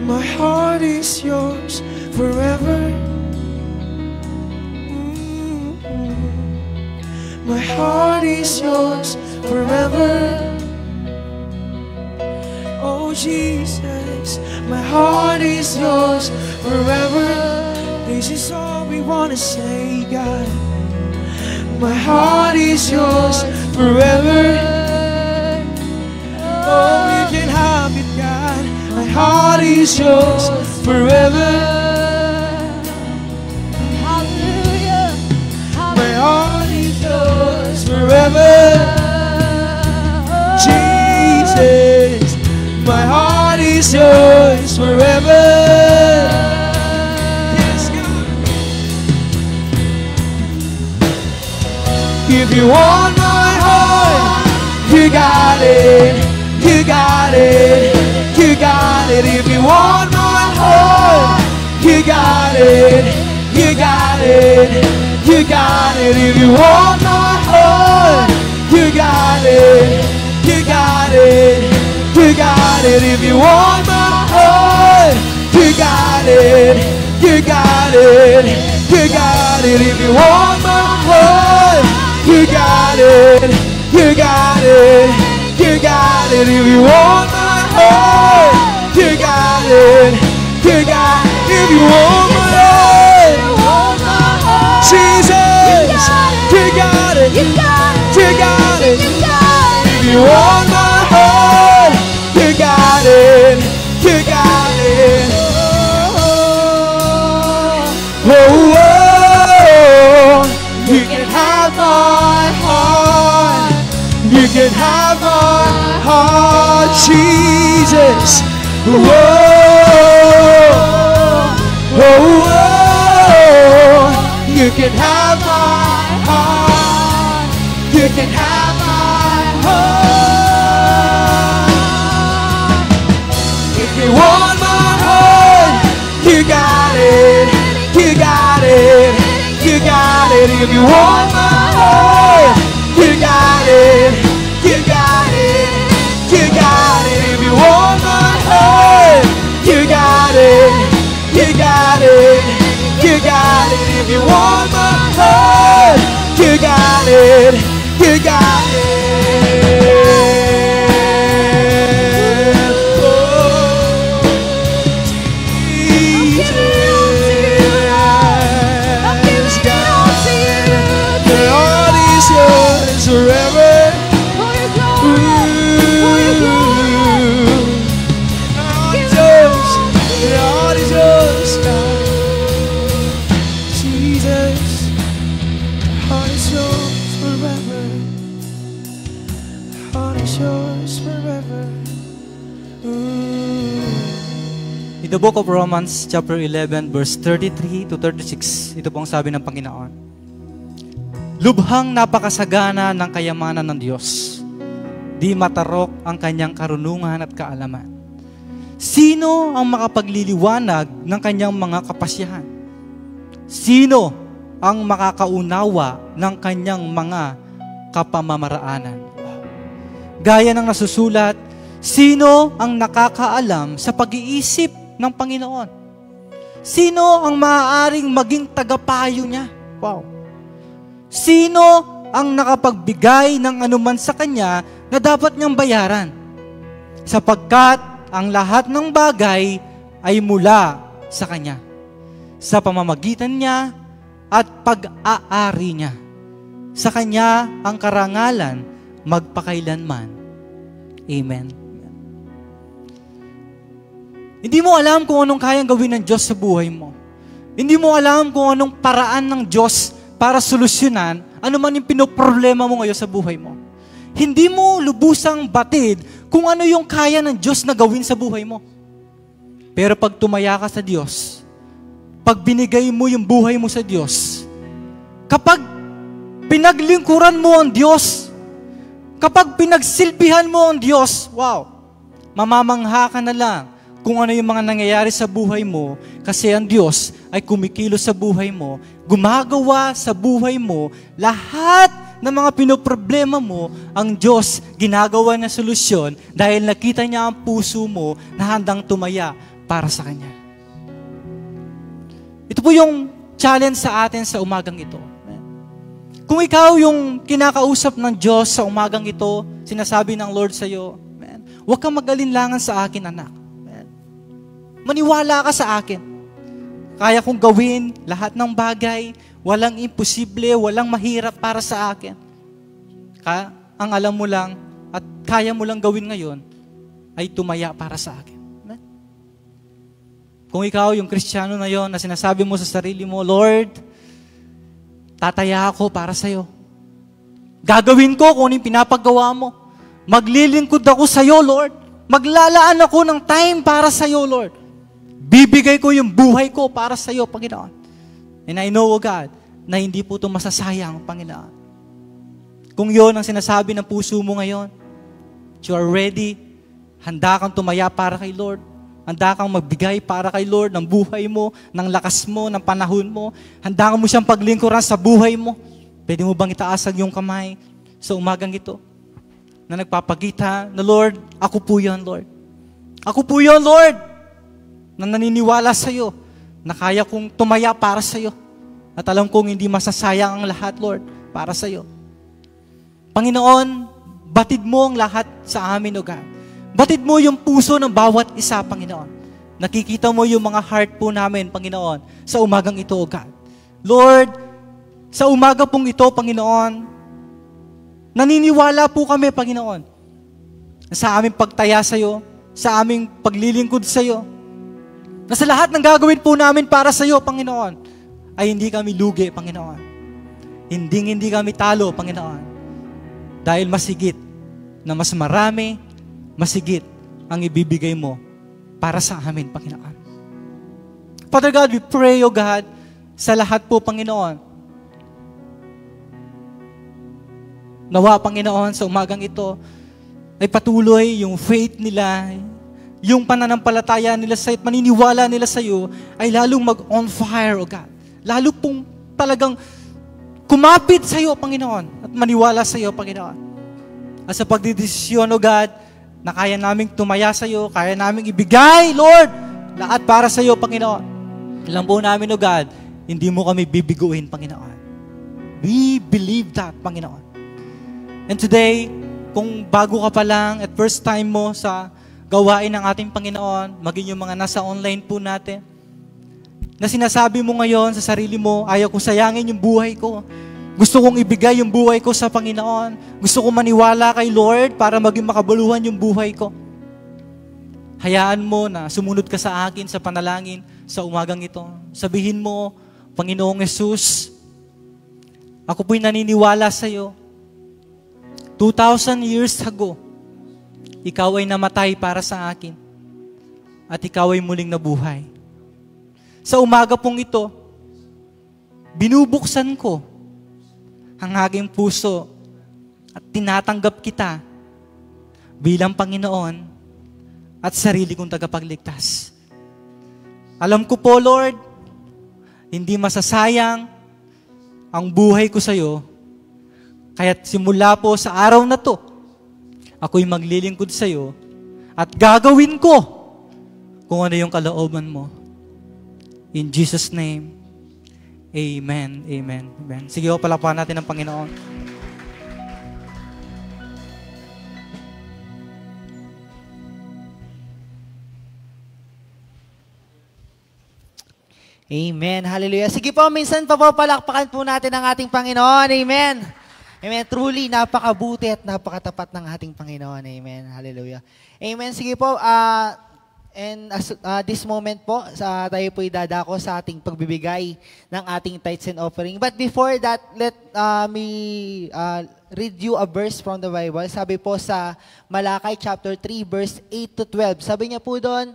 my heart is yours forever. My heart is yours forever. Oh Jesus, my heart is yours forever. This is all we want to say, God. My heart is yours forever. Oh, you can have it, God. My heart is yours forever. Hallelujah. My heart is yours forever. Jesus, my heart is yours forever. Yes, God. If you want my heart, you got it. You got it. You got it. If you want my heart, you got it. You got it. You got it. If you want my heart, you got it. You got it. You got it. If you want my heart, you got it. You got it. You got it. If you want my heart, you got it. You got it. You got it. If you want my heart, you got it. You got it. If you want my heart, Jesus, you got it. You got it. If you want my heart, you got it. You got it. Oh, oh, oh. You can have my heart. You can have my heart, Jesus. Whoa, oh, oh. You can have my heart. You can have my heart. If you want my heart, you got it. You got it. You got it. If you want my heart, you got it. You got it. You got it. If you want my heart, you got it. You got it. You got it. If you want my heart, you got it. You got it. Oh, Jesus, God, the heart is yours forever. In the book of Romans, chapter 11, verse 33 to 36, ito po ang sabi ng Panginoon. Lubhang napakasagana ng kayamanan ng Diyos. Di matarok ang kanyang karunungan at kaalaman. Sino ang makapagliliwanag ng kanyang mga kapasyahan? Sino ang makakaunawa ng kanyang mga kapamamaraanan? Gaya ng nasusulat Sino ang nakakaalam sa pag-iisip ng Panginoon? Sino ang maaaring maging tagapayo niya? Wow. Sino ang nakapagbigay ng anuman sa Kanya na dapat niyang bayaran? Sapagkat ang lahat ng bagay ay mula sa Kanya, sa pamamagitan niya at pag-aari niya. Sa Kanya ang karangalan magpakailanman. Amen. Hindi mo alam kung anong kayang gawin ng Diyos sa buhay mo. Hindi mo alam kung anong paraan ng Diyos para solusyonan ano man yung pinoproblema mo ngayon sa buhay mo. Hindi mo lubusang batid kung ano yung kaya ng Diyos na gawin sa buhay mo. Pero pag tumaya ka sa Diyos, pag binigay mo yung buhay mo sa Diyos, kapag pinaglingkuran mo ang Diyos, kapag pinagsilbihan mo ang Diyos, wow, mamamangha ka na lang kung ano yung mga nangyayari sa buhay mo kasi ang Diyos ay kumikilos sa buhay mo, gumagawa sa buhay mo, lahat ng mga pinoproblema mo, ang Diyos ginagawa na solusyon dahil nakita niya ang puso mo na handang tumaya para sa Kanya. Ito po yung challenge sa atin sa umagang ito. Kung ikaw yung kinakausap ng Diyos sa umagang ito, sinasabi ng Lord sa iyo, huwag kang mag-alinlangan sa akin, anak. Maniwala ka sa akin. Kaya kong gawin lahat ng bagay, walang imposible, walang mahirap para sa akin. Ang alam mo lang at kaya mo lang gawin ngayon ay tumaya para sa akin. Kung ikaw yung Kristiyano na yon na sinasabi mo sa sarili mo, Lord, tataya ako para sa iyo. Gagawin ko kung ano yung pinapagawa mo. Maglilingkod ako sa iyo, Lord. Maglalaan ako ng time para sa iyo, Lord. Bibigay ko yung buhay ko para sa iyo, Panginoon. And I know, God, na hindi po ito masasayang, Panginoon. Kung yon ang sinasabi ng puso mo ngayon, you are ready, handa kang tumaya para kay Lord, handa kang magbigay para kay Lord ng buhay mo, ng lakas mo, ng panahon mo, handa mo siyang paglingkuran sa buhay mo, pwede mo bang itaas ang iyong kamay sa umagang ito na nagpapagita na, Lord, ako po yan, Lord. Ako po yan, Lord, na naniniwala sa iyo, na kaya kong tumaya para sa iyo. At alam kong hindi masasayang ang lahat, Lord, para sa iyo. Panginoon, batid mo ang lahat sa amin, O God. Batid mo yung puso ng bawat isa, Panginoon. Nakikita mo yung mga heart po namin, Panginoon, sa umagang ito, O God. Lord, sa umaga pong ito, Panginoon, naniniwala po kami, Panginoon, sa aming pagtaya sa iyo, sa aming paglilingkod sa iyo, na sa lahat ng gagawin po namin para sa iyo, Panginoon, ay hindi kami lugi, Panginoon. Hindi kami talo, Panginoon. Dahil masigit na mas marami, masigit ang ibibigay mo para sa amin, Panginoon. Father God, we pray, O God, sa lahat po, Panginoon. Nawa, Panginoon, sa umagang ito, ay patuloy yung faith nila, yung pananampalataya nila sa iyo, maniniwala nila sa iyo, ay lalong mag-on fire, O God. Lalo pong talagang kumapit sa iyo, Panginoon, at maniwala sa iyo, Panginoon. At sa pagdidesisyon, O God, na kaya naming tumaya sa iyo, kaya naming ibigay, Lord, lahat para sa iyo, Panginoon. Alam po namin, O God, hindi mo kami bibiguin, Panginoon. We believe that, Panginoon. And today, kung bago ka pa lang at first time mo sa gawain ng ating Panginoon, maging yung mga nasa online po natin, na sinasabi mo ngayon sa sarili mo, ayaw ko sayangin yung buhay ko. Gusto kong ibigay yung buhay ko sa Panginoon. Gusto kong maniwala kay Lord para maging makabuluhan yung buhay ko. Hayaan mo na sumunod ka sa akin sa panalangin sa umagang ito. Sabihin mo, Panginoong Yesus, ako po'y naniniwala sa iyo. 2,000 years ago, ikaw ay namatay para sa akin at ikaw ay muling nabuhay. Sa umaga pong ito, binubuksan ko ang aking puso at tinatanggap kita bilang Panginoon at sarili kong tagapagligtas. Alam ko po, Lord, hindi masasayang ang buhay ko sa iyo, kaya't simula po sa araw na to, ako'y maglilingkod sa iyo at gagawin ko kung ano yung kalooban mo. In Jesus' name, Amen, Amen, Amen. Sige, palakpakan natin ang Panginoon. Amen. Hallelujah. Sige po, minsan pa po palakpakan po natin ang ating Panginoon. Amen. Amen. Truly, napakabuti at napakatapat ng ating Panginoon. Amen. Hallelujah. Amen. Sige po, and this moment po, tayo po idadako sa ating pagbibigay ng ating tithes and offering. But before that, let me read you a verse from the Bible. Sabi po sa Malakay chapter 3, verse 8 to 12. Sabi niya po doon,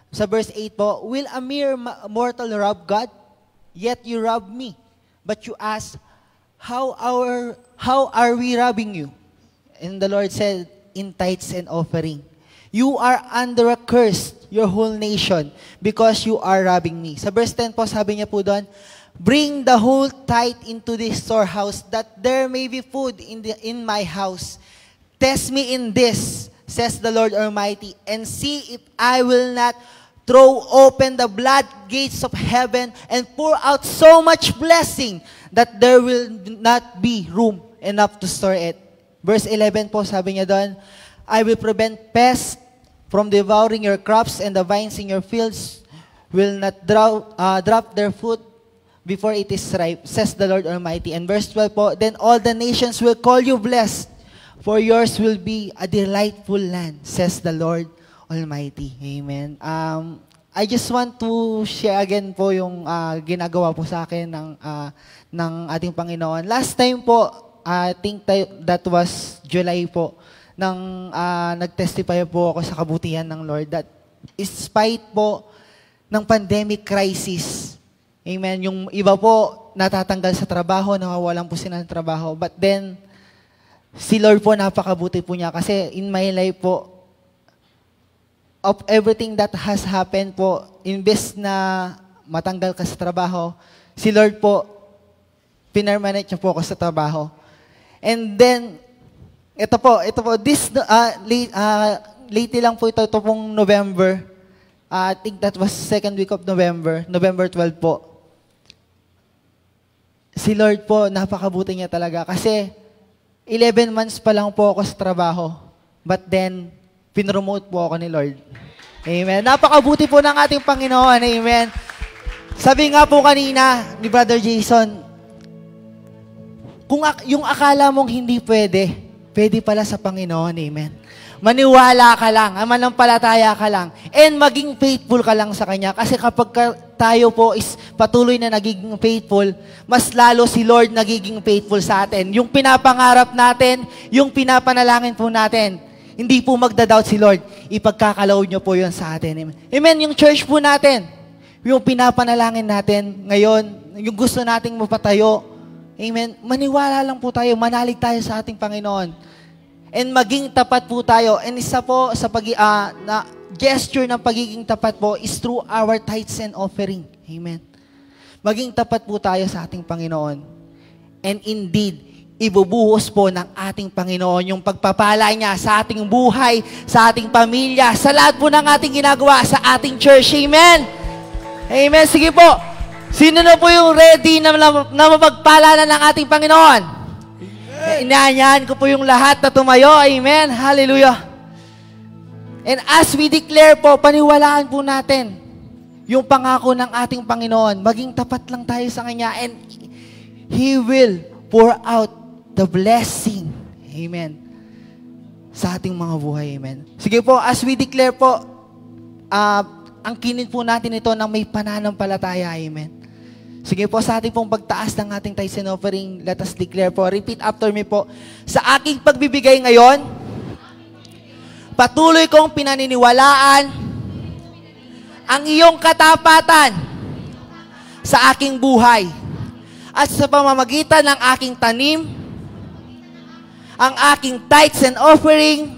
sa verse 8 po, will a mere mortal rob God? Yet you rob me. But you ask, how are we robbing you? And the Lord said, in tithes and offering. You are under a curse, your whole nation, because you are robbing me. Sa verse 10 po, sabi niya po doon, bring the whole tithe into this storehouse, that there may be food in my house. Test me in this, says the Lord Almighty, and see if I will not throw open the floodgates of heaven and pour out so much blessing that there will not be room enough to store it. Verse 11 po, sabi niya doon, I will prevent pests from devouring your crops, and the vines in your fields will not drop their fruit before it is ripe, says the Lord Almighty. And verse 12 po, then all the nations will call you blessed, for yours will be a delightful land, says the Lord Almighty. Amen. I just want to share again po yung ginagawa po sa akin ng ating Panginoon. Last time po, I think that was July po, nang nag-testify po ako sa kabutihan ng Lord that despite po ng pandemic crisis, amen, yung iba po natatanggal sa trabaho, nawawalan po sila ng trabaho, but then, si Lord po napakabuti po niya kasi in my life po, of everything that has happened po, imbes na matanggal ka sa trabaho, si Lord po, pinermanent niya po ako sa trabaho. And then, ito po, lately lang po ito pong November. I think that was second week of November 12 po. Si Lord po, napakabuti niya talaga kasi 11 months pa lang po ako sa trabaho. But then, pinromote po ako ni Lord. Amen. Napakabuti po ng ating Panginoon. Amen. Sabi nga po kanina ni Brother Jason, kung yung akala mong hindi pwede, pwede pala sa Panginoon. Amen. Maniwala ka lang, manampalataya ka lang, and maging faithful ka lang sa Kanya. Kasi kapag tayo po is patuloy na nagiging faithful, mas lalo si Lord nagiging faithful sa atin. Yung pinapangarap natin, yung pinapanalangin po natin, hindi po magdadoubt si Lord. Ipagkakalood niyo po yun sa atin. Amen. Yung church po natin, yung pinapanalangin natin ngayon, yung gusto nating mapatayo, amen, maniwala lang po tayo, manalig tayo sa ating Panginoon. And maging tapat po tayo. And isa po sa gesture ng pagiging tapat po is through our tithes and offering. Amen. Maging tapat po tayo sa ating Panginoon. And indeed, ibubuhos po ng ating Panginoon yung pagpapala niya sa ating buhay, sa ating pamilya, sa lahat po ng ating ginagawa sa ating church. Amen. Amen. Sige po. Sino na po yung ready na mapagpala na ng ating Panginoon? Inaanyahan ko po yung lahat na tumayo. Amen. Hallelujah. And as we declare po, paniwalaan po natin yung pangako ng ating Panginoon. Maging tapat lang tayo sa Kanya and He will pour out the blessing. Amen. Sa ating mga buhay. Amen. Sige po, as we declare po, ang kinid po natin ito ng may pananampalataya. Amen. Sige po, sa ating pong pagtaas ng ating tithes and offering, let us declare po. Repeat after me po. Sa aking pagbibigay ngayon, patuloy kong pinaniniwalaan ang iyong katapatan sa aking buhay. At sa pamamagitan ng aking tanim, ang aking tithes and offering,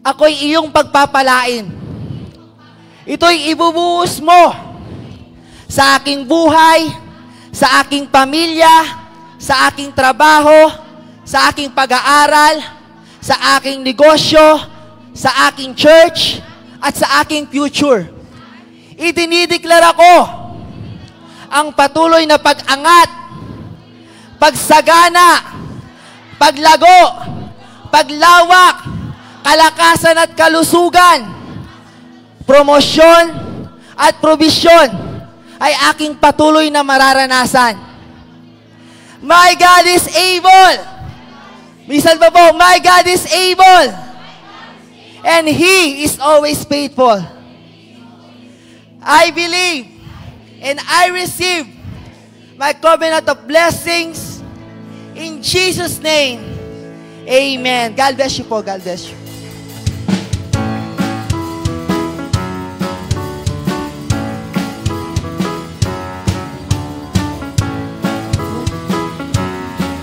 ako'y iyong pagpapalain. Ito'y ibubuhos mo sa aking buhay, sa aking pamilya, sa aking trabaho, sa aking pag-aaral, sa aking negosyo, sa aking church at sa aking future. Idinideklara ko ang patuloy na pag-angat, pagsagana, paglago, paglawak, kalakasan at kalusugan, promosyon at probisyon ay aking patuloy na mararanasan. My God is able. Minsan pa po, my God is able. And He is always faithful. I believe and I receive my covenant of blessings in Jesus' name. Amen. God bless you po. God bless you.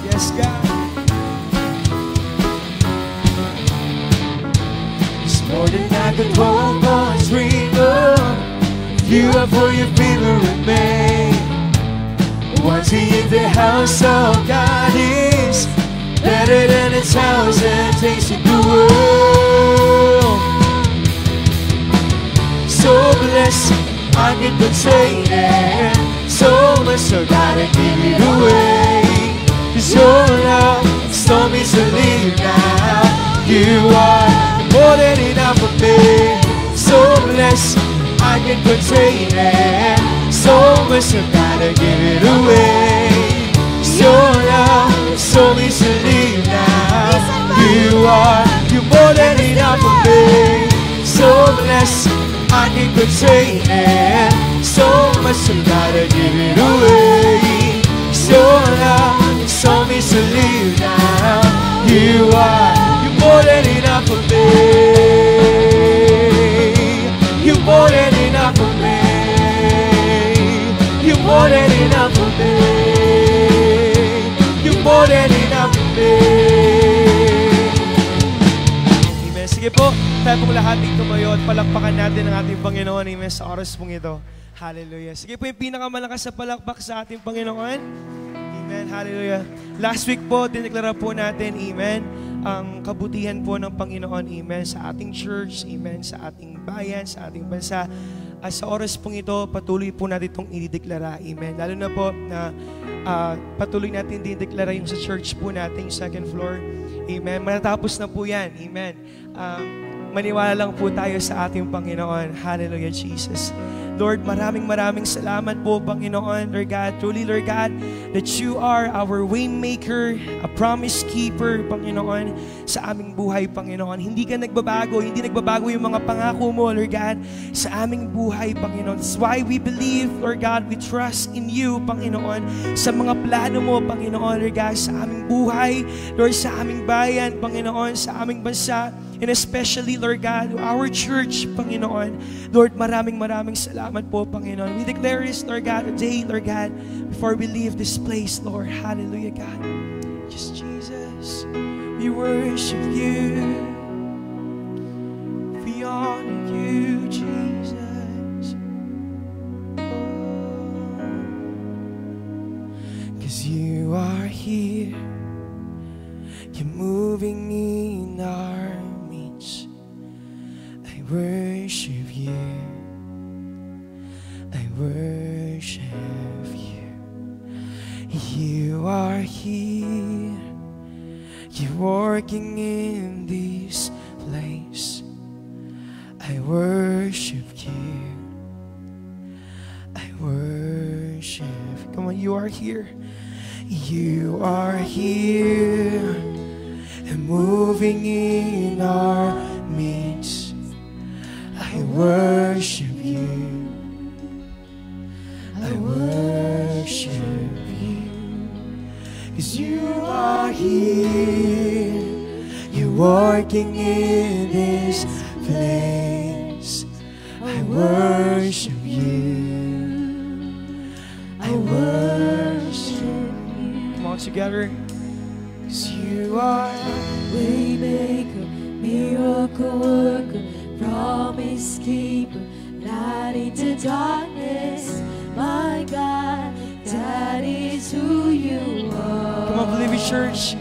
Yes, God. It's more than I could hope or dream of. You are for your people remain. Once in the house of God is better than 1,000 days in the world. So blessed, I can contain it. So much so gotta give it away. 'Cause your love told me to leave now. You are more than enough for me. So blessed, I can contain it. So much I gotta give it away. Your love told me to leave now. You're more than enough for me. So blessed, I can contain it. So much I gotta give it away. Your love told me to leave now. You're more than enough for me. You're more than enough for me. You're more than enough for me. You're more than enough for me. Amen. Sige po, tayo pong lahat dito tumayo at palakpakan natin ang ating Panginoon. Amen. Sa oras pong ito. Hallelujah. Sige po, yung pinakamalakas sa palakpak sa ating Panginoon. Amen. Hallelujah. Last week po, dineklara po natin, amen, ang kabutihan po ng Panginoon, amen, sa ating church, amen, sa ating bayan, sa ating bansa. At sa oras pong ito, patuloy po natin itong idideklara, amen. Lalo na po na patuloy natin dinideklara yung sa church po natin, second floor, amen. Matatapos na po yan, amen. Maniwala lang po tayo sa ating Panginoon. Hallelujah, Jesus. Lord, maraming salamat po, Panginoon, Lord God. Truly, Lord God, that you are our way maker, a promise keeper, Panginoon, sa aming buhay, Panginoon. Hindi ka nagbabago, hindi nagbabago yung mga pangako mo, Lord God, sa aming buhay, Panginoon. That's why we believe, Lord God, we trust in you, Panginoon, sa mga plano mo, Panginoon, Lord God, sa aming buhay, Lord, sa aming bayan, Panginoon, sa aming bansa, and especially, Lord God, our church, Panginoon. Lord, maraming salamat po, Panginoon. We declare this, Lord God, today, Lord God, before we leave this place, Lord. Hallelujah, God. Just Jesus, we worship you. We honor you, Jesus. Oh, 'cause you are here. You're moving in our midst. I worship you. I worship you. You are here. You're working in this place. I worship you. I worship. Come on, you are here. You are here and moving in our midst. I worship you. I worship you. 'Cause you are here. You're working in this place. I worship you. I worship you. Come on, together. 'Cause you are Waymaker, miracle worker, promise keeper, light into darkness. My God, that is who you are. Come on, believe it, church.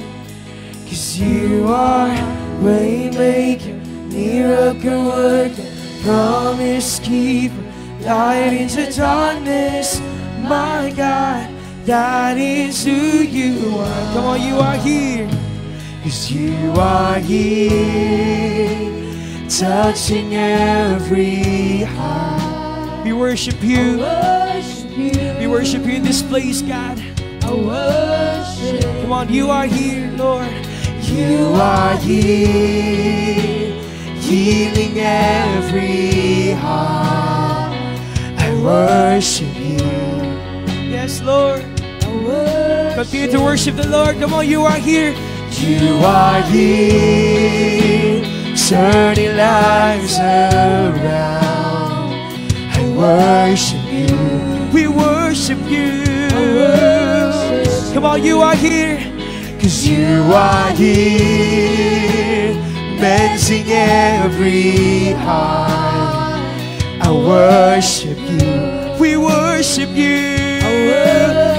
'Cause you are Waymaker, miracle worker, promise keeper, light into darkness. My God, that is who you are. Come on, you are here. 'Cause you are here, touching every heart. We worship you. We worship you in this place, God. I worship. Come on, you are here, Lord. You are here, healing every heart. I worship you. Yes, Lord. I worship. Continue to worship the Lord. Come on, you are here. You are here, turning lives around. I worship you. We worship you. Come on, you are here. 'Cause you are here, mending every heart. I worship you. We worship you.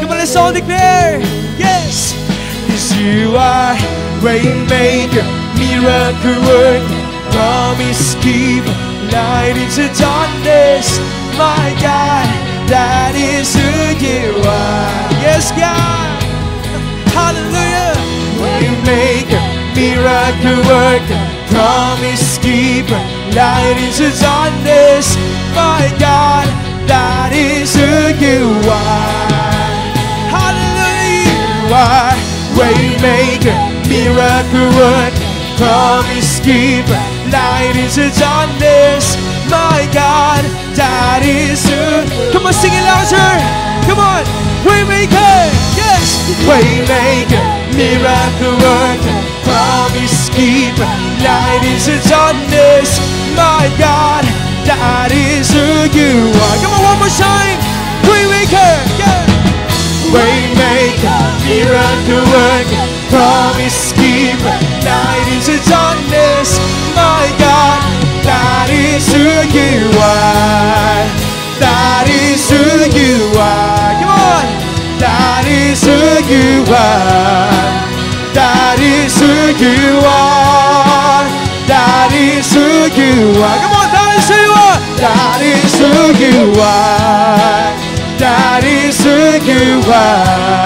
Come on, let's all declare. Yes. 'Cause you are Waymaker, miracle worker, promise keeper, light into darkness. My God, that is who you are. Yes, God. Hallelujah. Waymaker, miracle worker, promise keeper, light into darkness. My God, that is who you are. Hallelujah. You are Waymaker, miracle worker, promise keeper, light into darkness. My God, that is who. Come on, sing it louder. Come on, Waymaker. Yes, Waymaker, miracle worker, promise keeper, light into darkness. My God, that is who you are. Come on, one more time. Waymaker. Yeah. Waymaker, miracle worker, promise keeper, light into darkness. My God, that is who you are. That is who you are. Come on. That is who you are. That is who you are. That is who you are. Come on, that is who you are. That is who you are. That is who you are.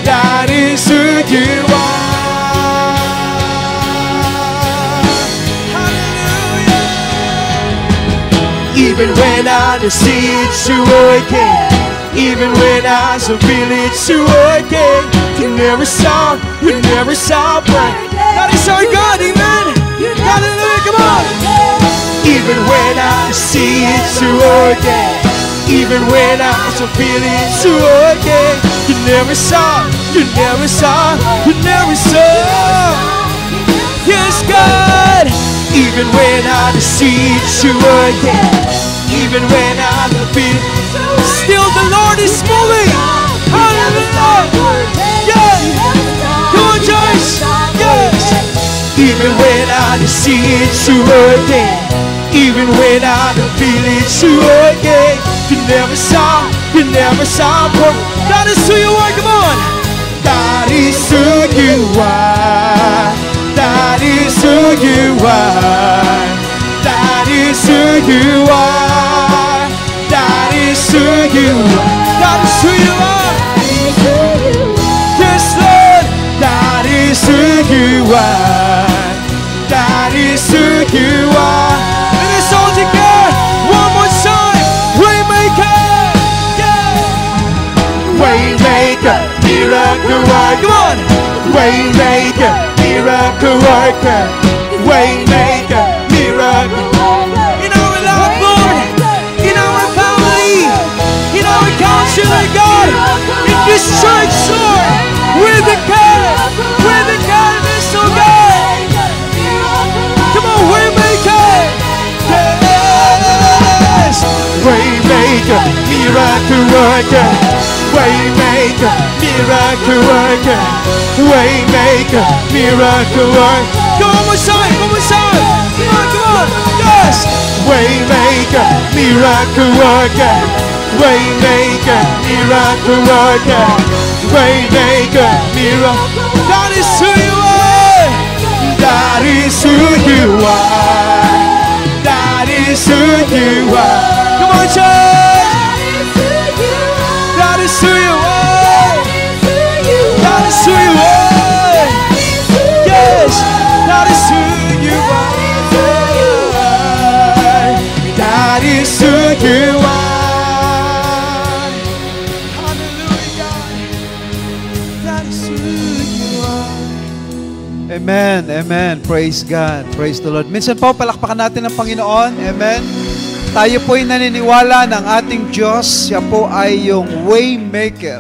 That is who you are. Hallelujah. Even when I don't see it, you're working. Even when I don't feel it, you're working. You never stop working. That is our God, amen. Hallelujah, come on. Even when I see it, you're working. Even when I don't feel it, you're working. You never stop, you never stop, you never stop. Yes, God. Even when I don't see it, you're working. Even when I don't feel it, still the Lord is moving. Hallelujah. Yes. Come on, Joyce. Yes. Even when I don't see it, you're working. Even when I don't feel it, you're working. You never stop working. That is who you are, come on. That is who you are. That is who you are. That is who you are. That is who you are. That is who you are. Yes, Lord. That is who you are. That is who you are. And it's all together. One more time. Waymaker. Yeah. Waymaker, miracle worker. Come on. Waymaker, miracle worker. Waymaker, miracle worker. In our life, Lord. In our family. In our country, God. In this church, Lord. With the kindness, oh God. Come on, Waymaker. Yes. Waymaker, miracle worker. Waymaker, miracle worker. Waymaker, miracle worker. Come on, one more time, one more time. Come on, yes. Waymaker, miracle worker. Waymaker, miracle worker. Waymaker, miracle. That is who you are. That is who you are. you are. Come on, church. That is who you are. That is who you are. Yes, that is who you are. That is who you are. Hallelujah. That is who you are. Amen, amen. Praise God. Praise the Lord. Minsan po, palakpakan natin ang Panginoon. Amen. Tayo po'y naniniwala ng ating Diyos. Siya po ay yung way maker.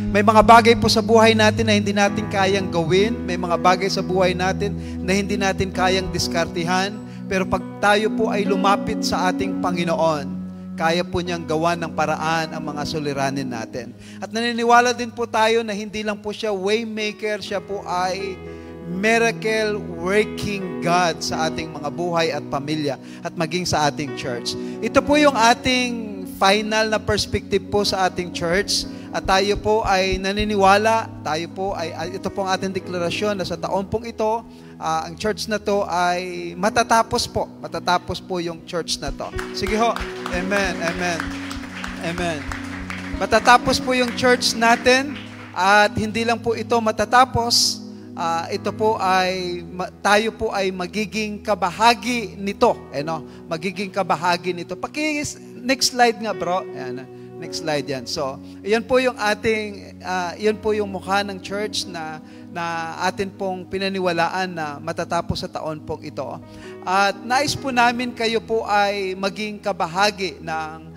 May mga bagay po sa buhay natin na hindi natin kayang gawin. May mga bagay sa buhay natin na hindi natin kayang diskartihan. Pero pag tayo po ay lumapit sa ating Panginoon, kaya po niyang gawa ng paraan ang mga suliranin natin. At naniniwala din po tayo na hindi lang po siya way maker, siya po ay miracle working God sa ating mga buhay at pamilya at maging sa ating church. Ito po yung ating final na perspective po sa ating church at tayo po ay naniniwala, ito po ang ating deklarasyon na sa taon pong ito, ang church na to ay matatapos po yung church na to. Sige ho, amen, amen, amen. Matatapos po yung church natin at hindi lang po ito matatapos, ito po ay, tayo po ay magiging kabahagi nito. Magiging kabahagi nito. Next slide nga bro. Ayan, next slide yan. So, yan po yung yan po yung mukha ng church na atin pong pinaniwalaan na matatapos sa taon pong ito. At nais po namin kayo po ay maging kabahagi ng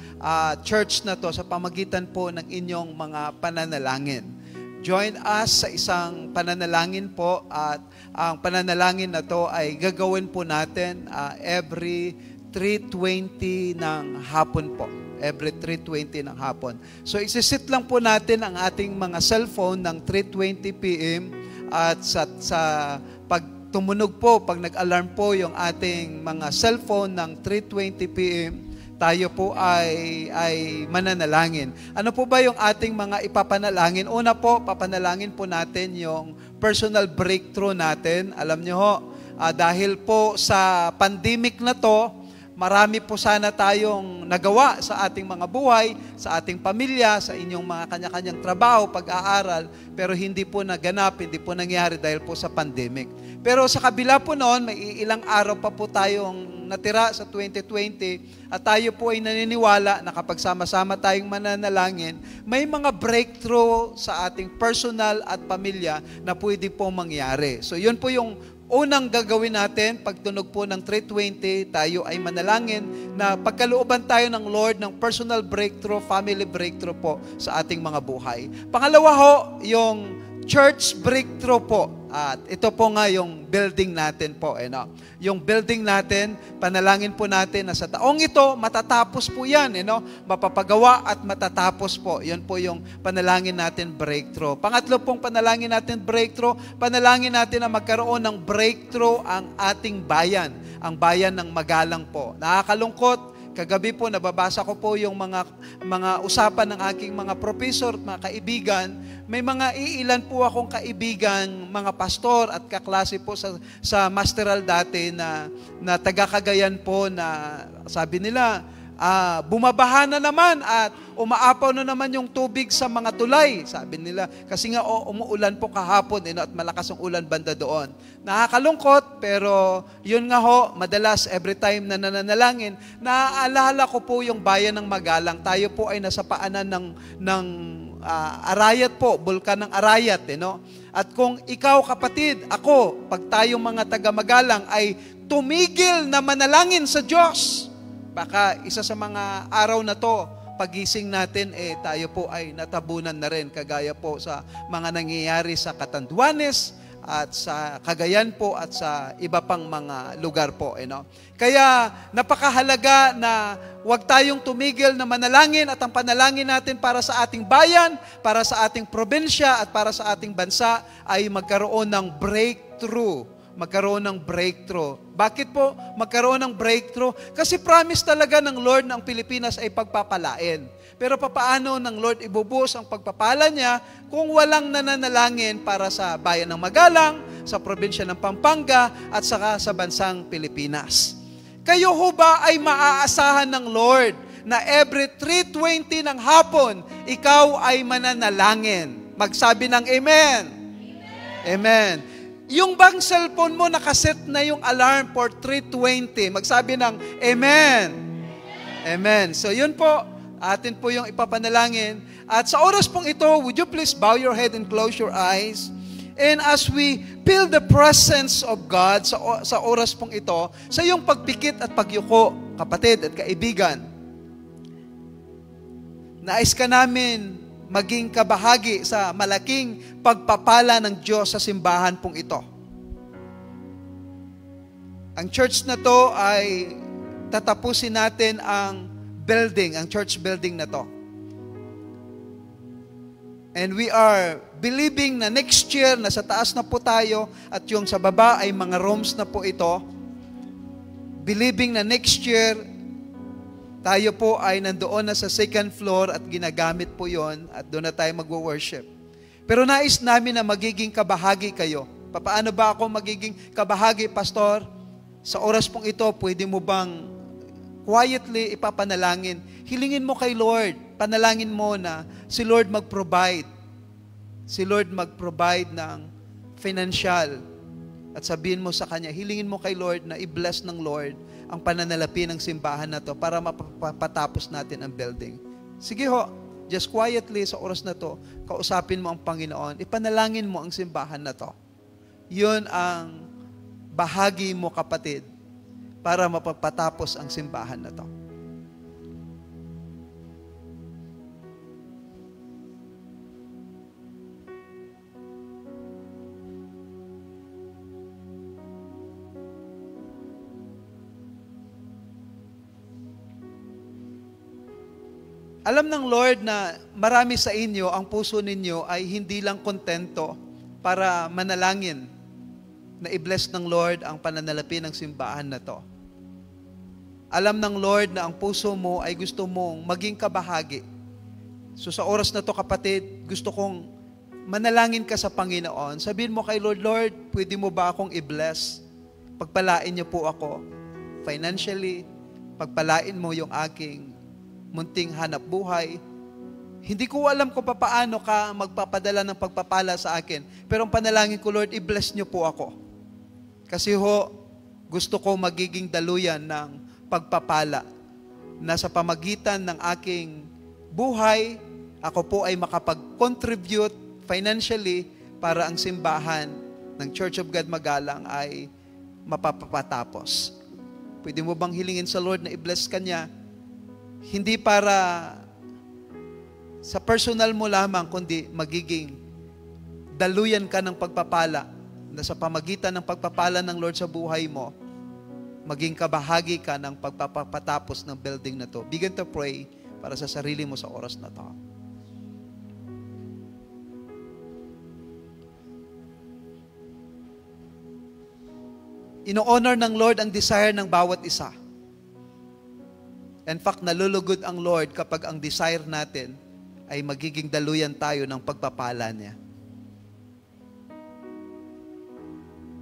church na to sa pamagitan po ng inyong mga pananalangin. Join us sa isang pananalangin po at ang pananalangin na to ay gagawin po natin every 3:20 ng hapon po. Every 3:20 ng hapon. So isisit lang po natin ang ating mga cellphone ng 3:20 p.m. at sa pag tumunog po, pag nag-alarm po yung ating mga cellphone ng 3:20 p.m., tayo po ay mananalangin. Ano po ba yung ating mga ipapanalangin? Una po, papanalangin po natin yung personal breakthrough natin. Alam niyo ho, dahil po sa pandemic na to, marami po sana tayong nagawa sa ating mga buhay, sa ating pamilya, sa inyong mga kanya-kanyang trabaho, pag-aaral, pero hindi po naganap, hindi po nangyari dahil po sa pandemic. Pero sa kabila po noon, may ilang araw pa po tayong natira sa 2020 at tayo po ay naniniwala na kapag sama-sama tayong mananalangin, may mga breakthrough sa ating personal at pamilya na pwede pong mangyari. So yun po yung unang gagawin natin, pagtunog po ng 3:20, tayo ay manalangin na pagkalooban tayo ng Lord ng personal breakthrough, family breakthrough po sa ating mga buhay. Pangalawa ho, yung church breakthrough po. At ito po nga yung building natin po. Yung building natin, panalangin po natin na sa taong ito, matatapos po yan. Mapapagawa at matatapos po. Yan po yung panalangin natin breakthrough. Pangatlo pong panalangin natin breakthrough, panalangin natin na magkaroon ng breakthrough ang ating bayan. Ang bayan ng Magalang po. Nakakalungkot. Kagabi po, nababasa ko po yung mga usapan ng aking mga professor at mga kaibigan. May mga iilan po akong kaibigan, mga pastor at kaklase po sa masteral dati na taga-Cagayan po na sabi nila, bumabaha na naman at umaapaw na naman yung tubig sa mga tulay, sabi nila. Kasi nga umuulan po kahapon at malakas ang ulan banda doon. Nakakalungkot, pero yun nga ho, madalas every time na nananalangin, naaalala ko po yung bayan ng Magalang. Tayo po ay nasa paanan ng Arayat po, bulkan ng Arayat. At kung ikaw kapatid, ako, pag tayong mga taga-Magalang ay tumigil na manalangin sa Diyos, baka isa sa mga araw na to, pagising natin, tayo po ay natabunan na rin, kagaya po sa mga nangyayari sa Catanduanes at sa Cagayan po at sa iba pang mga lugar po. Kaya napakahalaga na huwag tayong tumigil na manalangin at ang panalangin natin para sa ating bayan, para sa ating probinsya at para sa ating bansa ay magkaroon ng breakthrough. Magkaroon ng breakthrough. Bakit po magkaroon ng breakthrough? Kasi promise talaga ng Lord na ang Pilipinas ay pagpapalain. Pero papaano ng Lord ibubuhos ang pagpapala niya kung walang nananalangin para sa bayan ng Magalang, sa probinsya ng Pampanga, at saka sa bansang Pilipinas? Kayo ho ba ay maaasahan ng Lord na every 3:20 ng hapon, ikaw ay mananalangin? Magsabi ng Amen. Amen. Yung bang cellphone mo, nakaset na yung alarm for 3:20. Magsabi ng Amen. Amen. So yun po, atin po yung ipapanalangin. At sa oras pong ito, would you please bow your head and close your eyes? And as we feel the presence of God sa oras pong ito, sa iyong pagpikit at pagyuko, kapatid at kaibigan, nais ka namin maging kabahagi sa malaking pagpapala ng Diyos sa simbahan pong ito. Ang church na to ay tatapusin natin ang building, ang church building na to. And we are believing na next year, nasa taas na po tayo, at yung sa baba ay mga rooms na po ito. Believing na next year, tayo po ay nandoon na sa second floor at ginagamit po yon at doon na tayo magwo-worship. Pero nais namin na magiging kabahagi kayo. Paano ba ako magiging kabahagi, Pastor? Sa oras pong ito, pwede mo bang quietly ipapanalangin? Hilingin mo kay Lord, panalangin mo na si Lord mag-provide. Si Lord mag-provide ng financial. At sabihin mo sa Kanya, hilingin mo kay Lord na i-bless ng Lord ang pananalapi ng simbahan na to para mapatapos natin ang building. Sige ho, just quietly sa oras na to, kausapin mo ang Panginoon, ipanalangin mo ang simbahan na to. Yun ang bahagi mo, kapatid, para mapapatapos ang simbahan na to. Alam ng Lord na marami sa inyo, ang puso ninyo ay hindi lang kontento para manalangin na i-bless ng Lord ang pananalapi ng simbahan na to. Alam ng Lord na ang puso mo ay gusto mong maging kabahagi. So sa oras na to, kapatid, gusto kong manalangin ka sa Panginoon. Sabihin mo kay Lord, Lord, pwede mo ba akong i-bless? Pagpalain niyo po ako financially, pagpalain mo yung aking munting hanap buhay. Hindi ko alam kung paano ka magpapadala ng pagpapala sa akin. Pero ang panalangin ko, Lord, i-bless niyo po ako. Kasi ho, gusto ko magiging daluyan ng pagpapala na sa pamagitan ng aking buhay, ako po ay makapag-contribute financially para ang simbahan ng Church of God Magalang ay mapapatapos. Pwede mo bang hilingin sa Lord na i-bless ka niya? Hindi para sa personal mo lamang, kundi magiging daluyan ka ng pagpapala na sa pamagitan ng pagpapala ng Lord sa buhay mo, maging kabahagi ka ng pagpapatapos ng building na to. Begin to pray para sa sarili mo sa oras na to. Ino-honor ng Lord ang desire ng bawat isa. In fact, nalulugod ang Lord kapag ang desire natin ay magiging daluyan tayo ng pagpapala niya.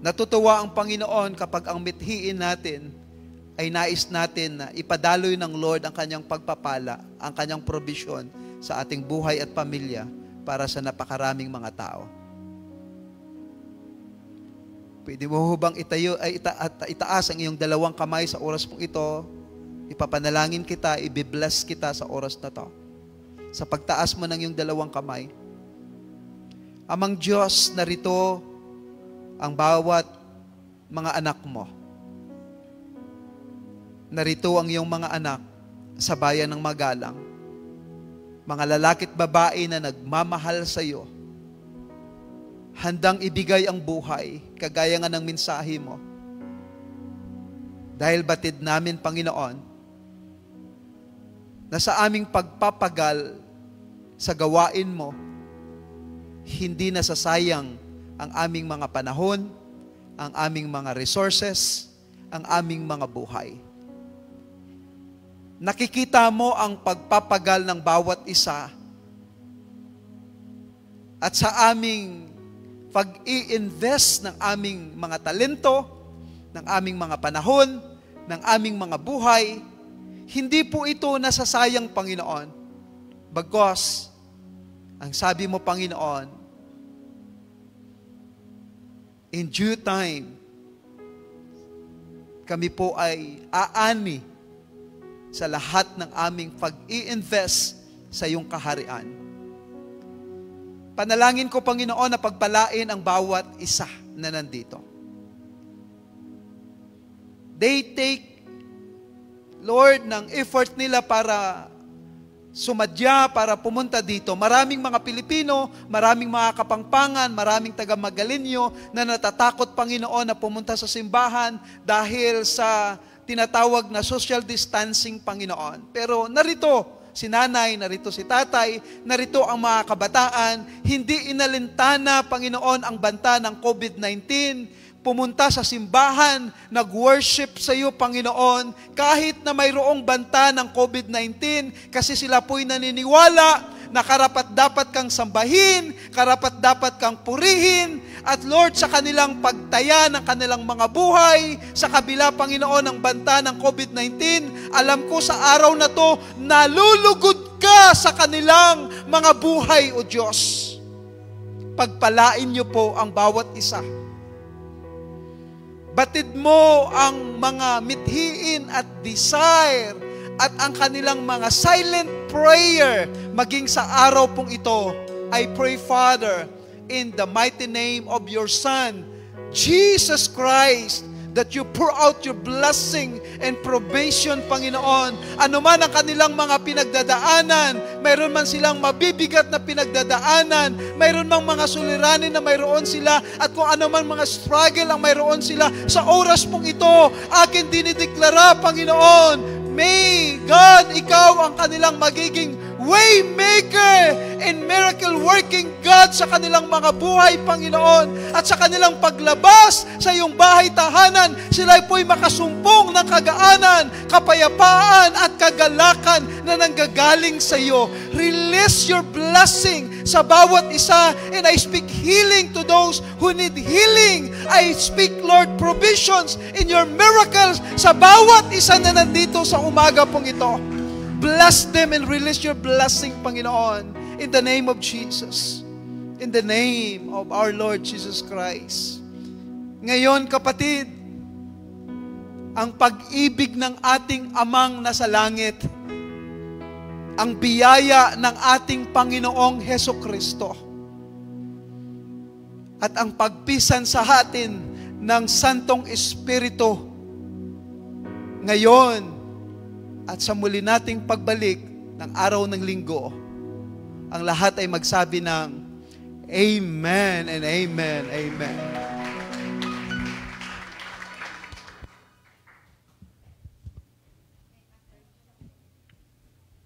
Natutuwa ang Panginoon kapag ang mithiin natin ay nais natin na ipadaloy ng Lord ang kanyang pagpapala, ang kanyang provision sa ating buhay at pamilya para sa napakaraming mga tao. Pwede mo bang itaas ang iyong dalawang kamay sa oras pong ito? Ipapanalangin kita, i-bless kita sa oras na to. Sa pagtaas mo ng iyong dalawang kamay. Amang Diyos, narito ang bawat mga anak mo. Narito ang iyong mga anak sa bayan ng Magalang. Mga lalaki at babae na nagmamahal sa iyo. Handang ibigay ang buhay, kagaya nga ng mensahe mo. Dahil batid namin, Panginoon, na sa aming pagpapagal sa gawain mo, hindi nasasayang ang aming mga panahon, ang aming mga resources, ang aming mga buhay. Nakikita mo ang pagpapagal ng bawat isa at sa aming pag-i-invest ng aming mga talento, ng aming mga panahon, ng aming mga buhay, hindi po ito nasasayang, Panginoon. Bagkus, ang sabi mo, Panginoon, in due time, kami po ay aani sa lahat ng aming pag-i-invest sa iyong kaharian. Panalangin ko, Panginoon, na pagpalain ang bawat isa na nandito. They take, Lord, ng effort nila para sumadya, para pumunta dito. Maraming mga Pilipino, maraming mga Kapampangan, maraming taga-Magalinyo na natatakot, Panginoon, na pumunta sa simbahan dahil sa tinatawag na social distancing, Panginoon. Pero narito si nanay, narito si tatay, narito ang mga kabataan, hindi inalintana, Panginoon, ang banta ng COVID-19, pumunta sa simbahan, nag-worship sa iyo, Panginoon, kahit na mayroong banta ng COVID-19, kasi sila po'y naniniwala na karapat-dapat kang sambahin, karapat-dapat kang purihin, at Lord, sa kanilang pagtaya ng kanilang mga buhay, sa kabila, Panginoon, ng banta ng COVID-19, alam ko sa araw na to, nalulugod ka sa kanilang mga buhay, O Diyos. Pagpalain niyo po ang bawat isa. Batid mo ang mga mithiin at desire at ang kanilang mga silent prayer maging sa araw pong ito. I pray, Father, in the mighty name of your Son, Jesus Christ, that you pour out your blessing and probation, Panginoon. Ano man ang kanilang mga pinagdadaanan, mayroon man silang mabibigat na pinagdadaanan, mayroon mang mga suliranin na mayroon sila, at kung ano man mga struggle ang mayroon sila, sa oras pong ito, akin dinideklara, Panginoon, may God, ikaw ang kanilang magiging waymaker and miracle-working God sa kanilang mga buhay, Panginoon, at sa kanilang paglabas sa iyong bahay tahanan, sila po'y makasumpong ng kagaanan, kapayapaan at kagalakan na nanggagaling sa iyo. Release your blessing sa bawat isa, and I speak healing to those who need healing. I speak, Lord, provisions in your miracles sa bawat isa na nandito sa umaga pong ito. Bless them and release your blessing, Panginoon, in the name of Jesus. In the name of our Lord Jesus Christ. Ngayon, kapatid, ang pag-ibig ng ating Amang nasa langit, ang biyaya ng ating Panginoong Hesukristo, at ang pagpisan sa atin ng Santong Espiritu, ngayon, at sa muli nating pagbalik ng araw ng linggo, ang lahat ay magsabi ng Amen and Amen. Amen.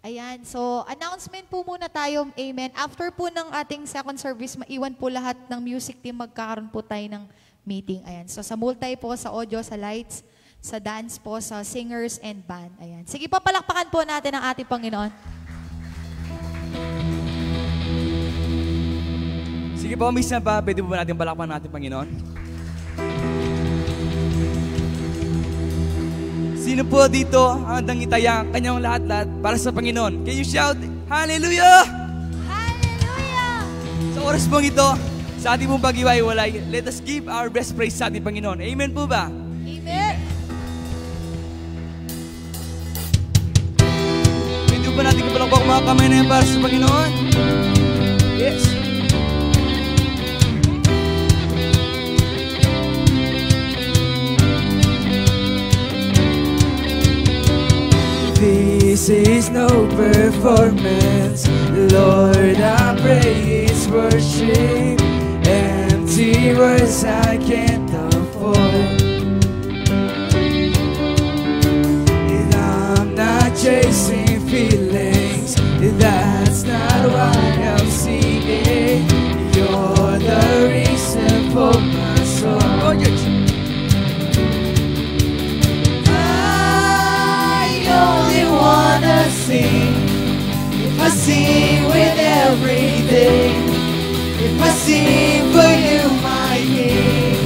Ayan, so announcement po muna tayo, amen. After po ng ating second service, maiwan po lahat ng music team, magkakaroon po tayo ng meeting. Ayan, so sa multi po, sa audio, sa lights, sa dance po, sa singers and band. Ayan. Sige po, palakpakan po natin ang ating Panginoon. Sige po, minsan ba, pwede po ba natin palakpakan natin, Panginoon? Sino po dito ang handang itaya ang kanyang lahat-lahat para sa Panginoon? Can you shout, Hallelujah! Hallelujah! Sa oras pong ito, sa ating pong pag-iwalay, let us give our best praise sa ating Panginoon. Amen po ba? Amen! Pwede ba natin kapalakpak mga kamay na yan para sa Panginoon? Yes. This is no performance, Lord, I pray it's worship. Empty words I can't afford. And I'm not chasing feelings, that's not why I'm singing. You're the reason for my song. Only wanna sing. If I sing with everything, if I sing for you, my King.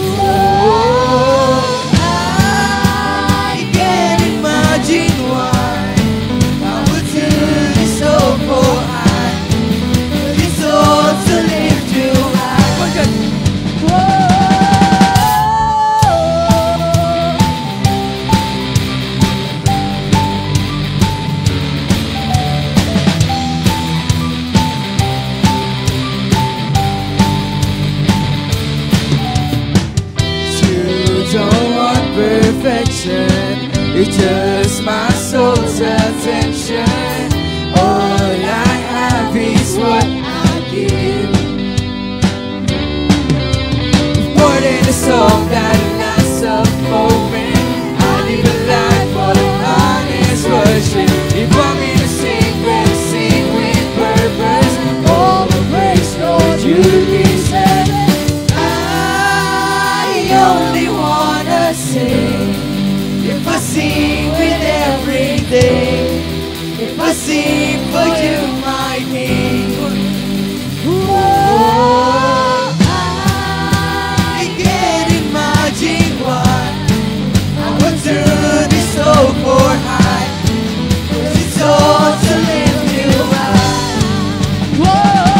Oh, I It's just my soul's attention. All I have is what I give. More than a song that lasts a moment, I live a life full of honest worship. You want me to sing with purpose. All the praise, Lord, you deserve it. I only wanna sing. If I sing with everything, if I sing for you, my King. Oh, I can't imagine why I would turn this so for high. 'Cause it's all to lift you high. Whoa.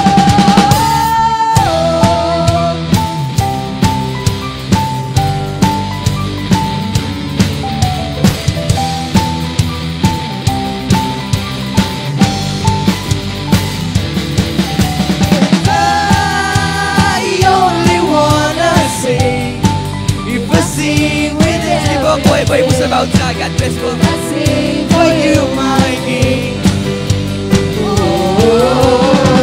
Buhay mo sa bawat sagat, best ko for you, my King. Oh,